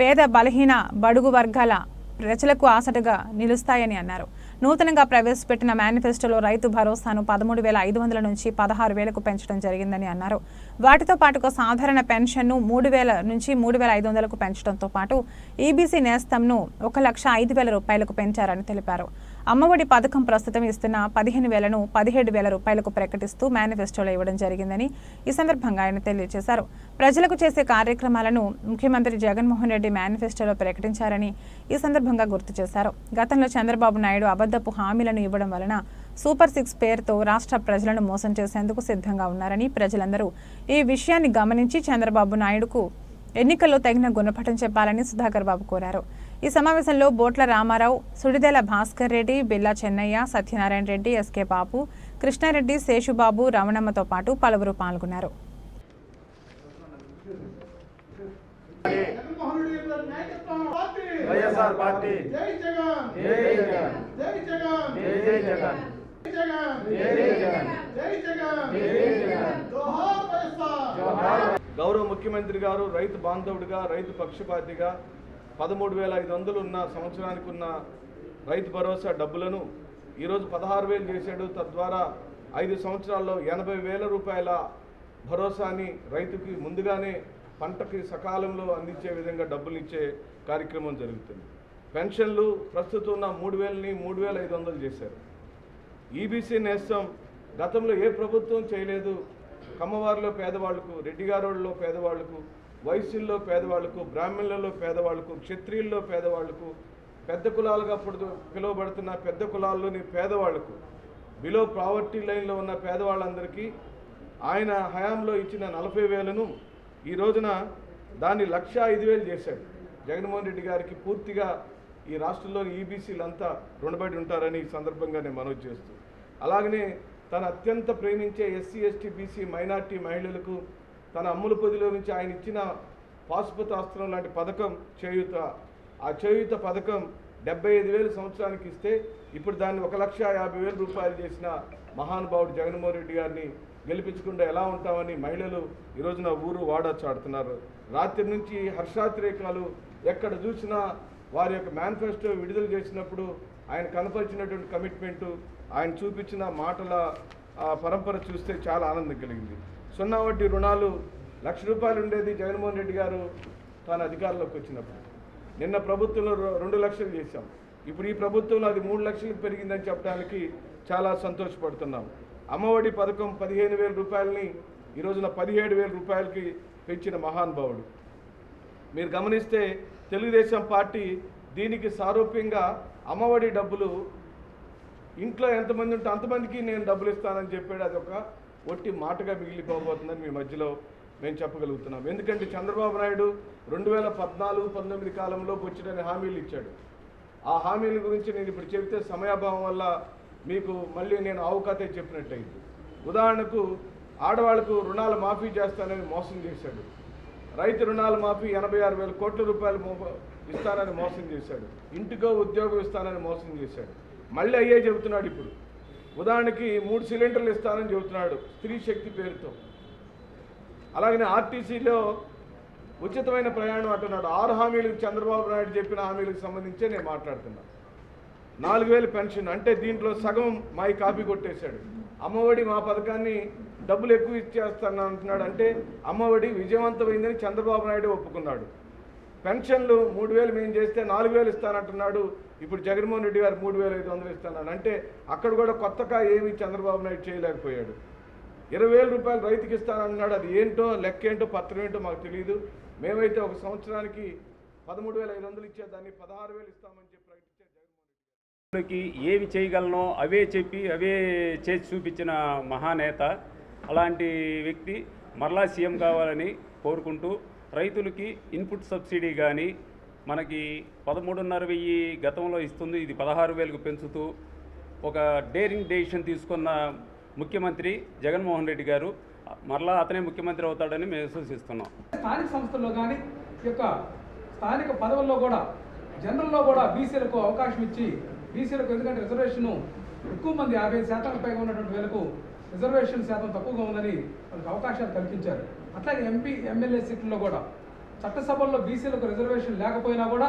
పేద బలహీన బడుగు వర్గాల ప్రజలకు ఆసటగా నిలుస్తాయని అన్నారు. నూతనంగా ప్రవేశపెట్టిన మేనిఫెస్టోలో రైతు భరోసాను 13,500 నుంచి 16,000కు పెంచడం జరిగిందని అన్నారు. వాటితో పాటుగా సాధారణ పెన్షన్ను 3,000 నుంచి 3,500కు పెంచడంతో పాటు ఈబీసీ నేస్తంను 1,05,000 రూపాయలకు పెంచారని తెలిపారు. అమ్మఒడి పథకం ప్రస్తుతం ఇస్తున్న 15,000ను 17,000 రూపాయలకు ప్రకటిస్తూ మేనిఫెస్టోలో ఇవ్వడం జరిగిందని ఈ సందర్భంగా ఆయన తెలియజేశారు. ప్రజలకు చేసే కార్యక్రమాలను ముఖ్యమంత్రి జగన్మోహన్ రెడ్డి మేనిఫెస్టోలో ప్రకటించారని ఈ సందర్భంగా గుర్తు చేశారు. గతంలో చంద్రబాబు నాయుడు అబద్ధపు హామీలను ఇవ్వడం వలన సూపర్ 6 పేరుతో రాష్ట్ర ప్రజలను మోసం చేసేందుకు సిద్ధంగా ఉన్నారని ప్రజలందరూ ఈ విషయాన్ని గమనించి చంద్రబాబు నాయుడుకు ఎన్నికల్లో తగిన గుణపాఠం చెప్పాలని సుధాకర్ బాబు కోరారు. ఈ సమావేశంలో బోట్ల రామారావు, సుడిదేల భాస్కర్ రెడ్డి, బిల్లా చెన్నయ్య, సత్యనారాయణ రెడ్డి, ఎస్కే బాబు, కృష్ణారెడ్డి, శేషుబాబు, రమణమ్మతో పాటు పలువురు పాల్గొన్నారు. గౌరవ ముఖ్యమంత్రి గారు రైతు బాంధవుడిగా, రైతు పక్షపాతిగా 13,500 ఉన్న సంవత్సరానికి ఉన్న రైతు భరోసా డబ్బులను ఈరోజు 16,000 చేశాడు. తద్వారా 5 సంవత్సరాల్లో 80,000 రూపాయల భరోసాని రైతుకి ముందుగానే పంటకి సకాలంలో అందించే విధంగా డబ్బులు ఇచ్చే కార్యక్రమం జరుగుతుంది. పెన్షన్లు ప్రస్తుతం ఉన్న 3,000ని 3,500 చేశారు. ఈబీసీ నేస్తం గతంలో ఏ ప్రభుత్వం చేయలేదు. కమ్మవారిలో పేదవాళ్లకు, రెడ్డిగారోళ్ళలో పేదవాళ్లకు, వైశ్యుల్లో పేదవాళ్లకు, బ్రాహ్మణులలో పేదవాళ్లకు, క్షత్రియుల్లో పేదవాళ్లకు, పెద్ద కులాలుగా పిలువబడుతున్న పెద్ద కులాల్లోని పేదవాళ్లకు, బిలో ప్రావర్టీ లైన్లో ఉన్న పేదవాళ్ళందరికీ ఆయన హయాంలో ఇచ్చిన 40,000ను ఈ రోజున దాన్ని 1,05,000 చేశాడు. జగన్మోహన్ రెడ్డి గారికి పూర్తిగా ఈ రాష్ట్రంలోని ఈబీసీలంతా రుణపడి ఉంటారని ఈ సందర్భంగా నేను మనవి చేస్తూ, అలాగనే తన అత్యంత ప్రేమించే ఎస్సీ, ఎస్టీ, బీసీ మైనార్టీ మహిళలకు తన అమ్ముల పొదిలో నుంచి ఆయన ఇచ్చిన పాశుపతాస్త్రం లాంటి పథకం చేయూత, ఆ చేయూత పథకం 75,000 సంవత్సరానికి ఇస్తే ఇప్పుడు దాన్ని 1,50,000 రూపాయలు చేసిన మహానుభావుడు జగన్మోహన్ రెడ్డి గారిని గెలిపించకుండా ఎలా ఉంటామని మహిళలు ఈరోజున ఊరు వాడ చాడుతున్నారు. రాత్రి నుంచి హర్షాతిరేకాలు ఎక్కడ చూసినా వారి యొక్క మేనిఫెస్టో విడుదల చేసినప్పుడు ఆయన కనపరిచినటువంటి కమిట్మెంటు, ఆయన చూపించిన మాటల పరంపర చూస్తే చాలా ఆనందం కలిగింది. 0 వడ్డీ రుణాలు రూపాయలు ఉండేది జగన్మోహన్ రెడ్డి గారు తాను అధికారంలోకి వచ్చినప్పుడు. నిన్న ప్రభుత్వంలో 2 లక్షలు చేశాం. ఇప్పుడు ఈ ప్రభుత్వంలో అది 3 లక్షలకు పెరిగిందని చెప్పడానికి చాలా సంతోషపడుతున్నాం. అమ్మఒడి పథకం 15,000 రూపాయలని ఈ రోజున 17,000 రూపాయలకి పెంచిన మహానుభావుడు. మీరు గమనిస్తే తెలుగుదేశం పార్టీ దీనికి సారూప్యంగా అమ్మఒడి డబ్బులు ఇంట్లో ఎంతమంది ఉంటే అంతమందికి నేను డబ్బులు ఇస్తానని చెప్పాడు. అదొక ఒట్టి మాటగా మిగిలిపోబోతుందని మీ మధ్యలో మేము చెప్పగలుగుతున్నాం. ఎందుకంటే చంద్రబాబు నాయుడు 2014-19 కాలంలో బొచ్చుడని హామీలు ఇచ్చాడు. ఆ హామీల గురించి నేను ఇప్పుడు చెబితే సమయాభావం వల్ల మీకు మళ్ళీ నేను అవకాశం చెప్పినట్టయింది. ఉదాహరణకు ఆడవాళ్లకు రుణాల మాఫీ చేస్తానని మోసం చేశాడు. రైతు రుణాల మాఫీ 86,000 కోట్ల రూపాయలు ఇస్తానని మోసం చేశాడు. ఇంటికో ఉద్యోగం ఇస్తానని మోసం చేశాడు. మళ్ళీ అయ్యే చెబుతున్నాడు. ఇప్పుడు ఉదాహరణకి 3 సిలిండర్లు ఇస్తానని చెబుతున్నాడు స్త్రీ శక్తి పేరుతో. అలాగనే ఆర్టీసీలో ఉచితమైన ప్రయాణం అంటున్నాడు. 6 హామీలకు చంద్రబాబు నాయుడు చెప్పిన హామీలకు సంబంధించే నేను మాట్లాడుతున్నాను. 4,000 పెన్షన్ అంటే దీంట్లో సగం మాయి కాపీ కొట్టేశాడు. అమ్మఒడి మా పథకాన్ని డబ్బులు ఎక్కువ ఇచ్చేస్తాను అంటున్నాడు. అంటే అమ్మఒడి విజయవంతమైందని చంద్రబాబు నాయుడు ఒప్పుకున్నాడు. పెన్షన్లు 3,000 మేము చేస్తే 4,000 ఇస్తానంటున్నాడు. ఇప్పుడు జగన్మోహన్ రెడ్డి గారు 3,500 ఇస్తున్నాడు. అంటే అక్కడ కూడా కొత్తగా ఏమీ చంద్రబాబు నాయుడు చేయలేకపోయాడు. 20,000 రూపాయలు రైతుకి ఇస్తానంటున్నాడు. అది ఏంటో లెక్క ఏంటో పత్రం ఏంటో మాకు తెలియదు. మేమైతే ఒక సంవత్సరానికి 13,500 ఇచ్చేదాన్ని 16,000 ఇస్తామని చెప్పి ప్రకటించారు జగన్మోహన్ రెడ్డి. ఏవి చేయగలనో అవే చెప్పి అవే చేసి చూపించిన మహానేత. అలాంటి వ్యక్తి మరలా సీఎం కావాలని కోరుకుంటూ రైతులకి ఇన్పుట్ సబ్సిడీ కానీ మనకి 13,500 గతంలో ఇస్తుంది, ఇది 16,000కు పెంచుతూ ఒక డేరింగ్ డెసిషన్ తీసుకున్న ముఖ్యమంత్రి జగన్మోహన్ రెడ్డి గారు. మరలా అతనే ముఖ్యమంత్రి అవుతాడని మేము విశ్వసిస్తున్నాం. స్థానిక సంస్థల్లో కానీ ఈ యొక్క స్థానిక పదవుల్లో కూడా జనరల్లో కూడా బీసీలకు అవకాశం ఇచ్చి బీసీలకు, ఎందుకంటే రిజర్వేషన్ ఎక్కువ మంది 50% పైగా ఉన్నటువంటి వీళ్ళకు రిజర్వేషన్ శాతం తక్కువగా ఉందని వాళ్ళకి అవకాశాలు కల్పించారు. అట్లాగే ఎంపీ ఎమ్మెల్యే సీట్లలో కూడా చట్టసభల్లో బీసీలకు రిజర్వేషన్ లేకపోయినా కూడా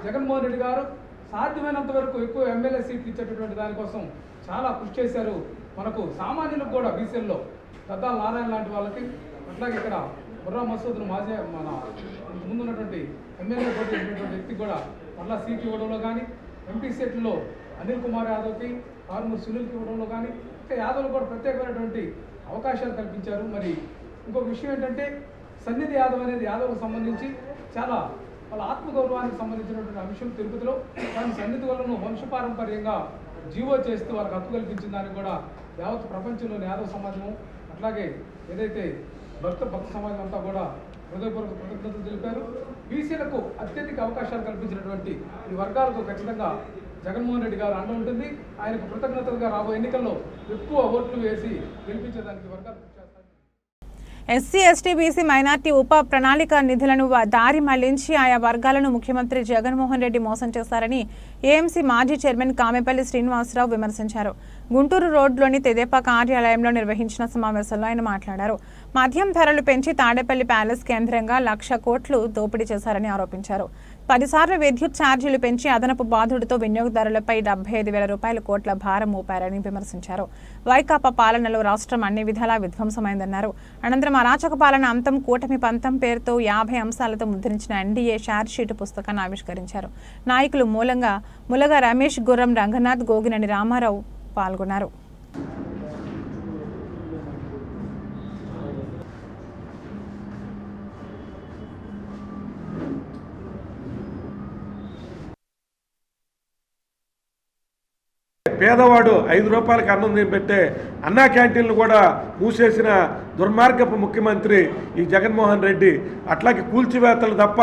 జగన్మోహన్ రెడ్డి గారు సాధ్యమైనంత వరకు ఎక్కువ ఎమ్మెల్యే సీట్లు ఇచ్చేటటువంటి దానికోసం చాలా కృషి చేశారు. మనకు సామాన్యులకు కూడా బీసీల్లో దద్దాల నారాయణ లాంటి వాళ్ళకి, అట్లాగే ఇక్కడ బుర్రా మసూద్ను మాజీ మన ముందున్నటువంటి ఎమ్మెల్యే పోటీ చేసినటువంటి వ్యక్తికి కూడా మళ్ళా సీట్లు ఇవ్వడంలో కానీ, ఎంపీ సీట్లలో అనిల్ కుమార్ యాదవ్కి, కారుమూరి సునీల్కి ఇవ్వడంలో కానీ, ఇంకా యాదవ్లు కూడా ప్రత్యేకమైనటువంటి అవకాశాలు కల్పించారు. మరి ఇంకొక విషయం ఏంటంటే సన్నిధి యాదవ్ అనేది యాదవ్కు సంబంధించి చాలా వాళ్ళ ఆత్మగౌరవానికి సంబంధించినటువంటి అంశం తిరుపతిలో. కానీ సన్నిధి వలన వంశపారంపర్యంగా జీవో చేస్తూ వాళ్ళకి హక్కు కల్పించిన దానికి కూడా యావత్ ప్రపంచంలోని యాదవ్ సమాజం, అట్లాగే ఏదైతే భక్త సమాజం అంతా కూడా హృదయపూర్వక కృతజ్ఞతలు తెలిపారు. బీసీలకు అత్యధిక అవకాశాలు కల్పించినటువంటి ఈ వర్గాలకు ఖచ్చితంగా జగన్మోహన్ రెడ్డి గారు అండ ఉంటుంది. ఆయనకు కృతజ్ఞతలుగా రాబోయే ఎన్నికల్లో ఎక్కువ ఓట్లు వేసి గెలిపించేదానికి వర్గాలు కృషి చేస్తారు. ఎస్సీ, ఎస్టీ, బీసీ, మైనార్టీ ఉప ప్రణాళిక నిధులను దారి మళ్లించి ఆయా వర్గాలను ముఖ్యమంత్రి జగన్మోహన్ రెడ్డి మోసం చేశారని ఏఎంసీ మాజీ చైర్మన్ కామెపల్లి శ్రీనివాసరావు విమర్శించారు. గుంటూరు రోడ్లోని తెదేపా కార్యాలయంలో నిర్వహించిన సమావేశంలో ఆయన మాట్లాడారు. మద్యం ధరలు పెంచి తాడేపల్లి ప్యాలెస్ కేంద్రంగా 1,00,000 కోట్లు దోపిడీ చేశారని ఆరోపించారు. 10 సార్లు విద్యుత్ ఛార్జీలు పెంచి అదనపు బాధుడితో వినియోగదారులపై 75,000 రూపాయల కోట్ల భారం మోపారని విమర్శించారు. వైకాపా పాలనలో రాష్ట్రం అన్ని విధాలా విధ్వంసమైందన్నారు. అనంతరం అరాచక పాలన అంతం, కూటమి పంతం పేరుతో 50 అంశాలతో ముద్రించిన ఎన్డీఏ ఛార్జ్షీట్ పుస్తకాన్ని ఆవిష్కరించారు. నాయకులు ములగ రమేష్, గుర్రం రంగనాథ్, గోగినేని రామారావు పాల్గొన్నారు. పేదవాడు 5 రూపాయలకి అన్నం పెట్టే అన్నా క్యాంటీన్లు కూడా మూసేసిన దుర్మార్గపు ముఖ్యమంత్రి ఈ జగన్మోహన్ రెడ్డి. అట్లాగే కూల్చివేతలు తప్ప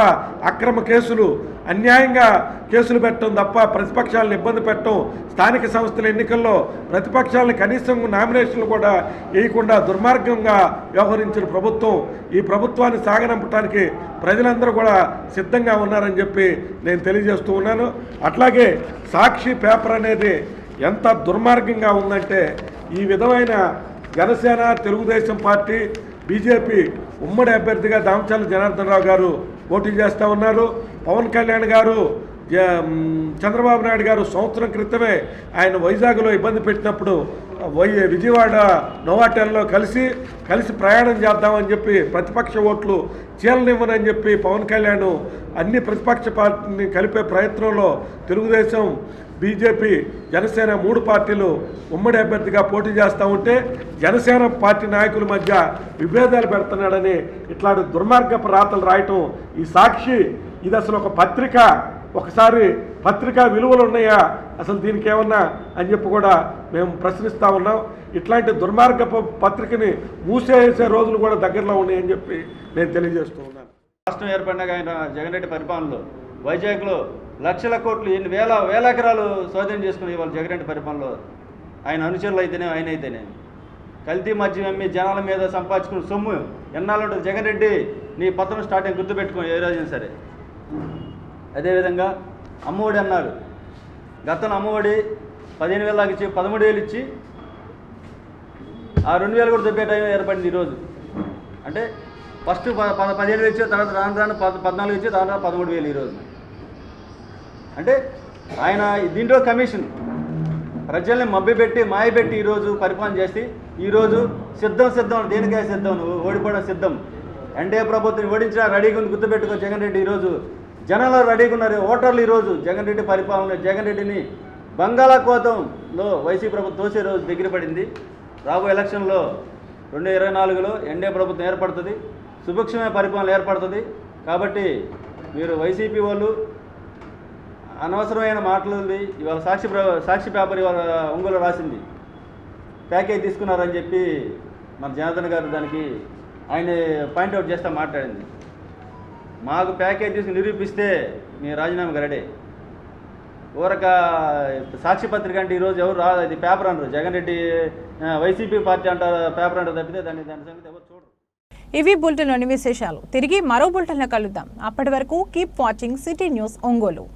అక్రమ కేసులు, అన్యాయంగా కేసులు పెట్టడం తప్ప ప్రతిపక్షాలను ఇబ్బంది పెట్టడం, స్థానిక సంస్థల ఎన్నికల్లో ప్రతిపక్షాలను కనీసం నామినేషన్లు కూడా వేయకుండా దుర్మార్గంగా వ్యవహరించిన ప్రభుత్వం. ఈ ప్రభుత్వాన్ని సాగనంపడానికి ప్రజలందరూ కూడా సిద్ధంగా ఉన్నారని చెప్పి నేను తెలియజేస్తూ ఉన్నాను. అట్లాగే సాక్షి పేపర్ అనేది ఎంత దుర్మార్గంగా ఉందంటే, ఈ విధమైన జనసేన, తెలుగుదేశం పార్టీ, బీజేపీ ఉమ్మడి అభ్యర్థిగా దామచర్ల జనార్దన్ రావు గారు పోటీ చేస్తూ ఉన్నారు. పవన్ కళ్యాణ్ గారు చంద్రబాబు నాయుడు గారు సంవత్సరం క్రితమే ఆయన వైజాగ్లో ఇబ్బంది పెట్టినప్పుడు విజయవాడ నోవాటెల్లో కలిసి ప్రయాణం చేద్దామని చెప్పి ప్రతిపక్ష ఓట్లు చీలనివ్వనని చెప్పి పవన్ కళ్యాణ్ అన్ని ప్రతిపక్ష పార్టీని కలిపే ప్రయత్నంలో తెలుగుదేశం, బీజేపీ, జనసేన 3 పార్టీలు ఉమ్మడి అభ్యర్థిగా పోటీ చేస్తూ ఉంటే జనసేన పార్టీ నాయకుల మధ్య విభేదాలు పెడుతున్నాడని ఇట్లాంటి దుర్మార్గపు రాతలు రాయటం ఈ సాక్షి ఇది అసలు ఒక పత్రిక. ఒకసారి పత్రికా విలువలు ఉన్నాయా అసలు దీనికి ఏమన్నా అని చెప్పి కూడా మేము ప్రశ్నిస్తూ ఉన్నాం. ఇట్లాంటి దుర్మార్గపు పత్రికని మూసేసే రోజులు కూడా దగ్గరలో ఉన్నాయని చెప్పి నేను తెలియజేస్తూ ఉన్నాను. రాష్ట్రం ఏర్పడినాక ఆయన జగన్ రెడ్డి పరిపాలనలో వైజాగ్లో లక్షల కోట్లు ఎన్ని వేల ఎకరాలు స్వాధీనం చేసుకుని ఇవాళ జగన్ రెడ్డి పరిపాలనలో ఆయన అనుచరులు అయితేనే ఆయన అయితేనే కల్తీ మద్యం అమ్మి జనాల మీద సంపాదించుకున్న సొమ్ము ఎన్నాళ్ళు ఉంటుంది. జగన్ రెడ్డి నీ పత్రం స్టార్టింగ్ గుర్తుపెట్టుకో ఏ రోజైనా సరే. అదేవిధంగా అమ్మఒడి అన్నారు. గతంలో అమ్మఒడి 15,000 ఇచ్చి 13,000 ఇచ్చి ఆ 2,000 కూడా దొబ్బే టైం ఏర్పడింది ఈరోజు. అంటే ఫస్ట్ 15,000 ఇచ్చి తర్వాత రాను 14 ఇచ్చి తర్వాత 13,000 ఈరోజు. అంటే ఆయన దీంట్లో కమిషన్ ప్రజల్ని మభ్యపెట్టి మాయపెట్టి ఈరోజు పరిపాలన చేసి ఈరోజు సిద్ధం దేనికే సిద్ధం, నువ్వు ఓడిపోవడం సిద్ధం. ఎన్డీఏ ప్రభుత్వం ఓడించినా రెడీగా ఉంది. గుర్తుపెట్టుకో జగన్ రెడ్డి ఈరోజు జనాలు రెడీగా ఉన్నారు. ఓటర్లు ఈరోజు జగన్ రెడ్డి పరిపాలన జగన్ రెడ్డిని బంగాళాఖాతంలో వైసీపీ ప్రభుత్వం తోసే రోజు దగ్గర పడింది. రాబోయే ఎలక్షన్లో 2024లో ఎన్డీఏ ప్రభుత్వం ఏర్పడుతుంది, సుభిక్షమైన పరిపాలన ఏర్పడుతుంది. కాబట్టి మీరు వైసీపీ వాళ్ళు అనవసరమైన మాటలు ఇవాళ సాక్షి పేపర్ ఇవాళ ఒంగోలు రాసింది ప్యాకేజ్ తీసుకున్నారని చెప్పి మన జనార్దన్ గారు దానికి ఆయన పాయింట్అవుట్ చేస్తా మాట్లాడింది. మాకు ప్యాకేజ్ తీసుకుని నిరూపిస్తే మీ రాజీనామాకి రెడీ. ఊరక సాక్షి పత్రిక అంటే ఈరోజు ఎవరు రాదు, అది పేపర్ అంటారు. జగన్ రెడ్డి వైసీపీ పార్టీ అంటారు పేపర్ అంటారు తప్పితే దాని సంగతి ఎవరు చూడరు. ఇవి బులెటిన్లోని విశేషాలు. తిరిగి మరో బులెటిన్లో కలుద్దాం. అప్పటి వరకు keep watching city news Ongole.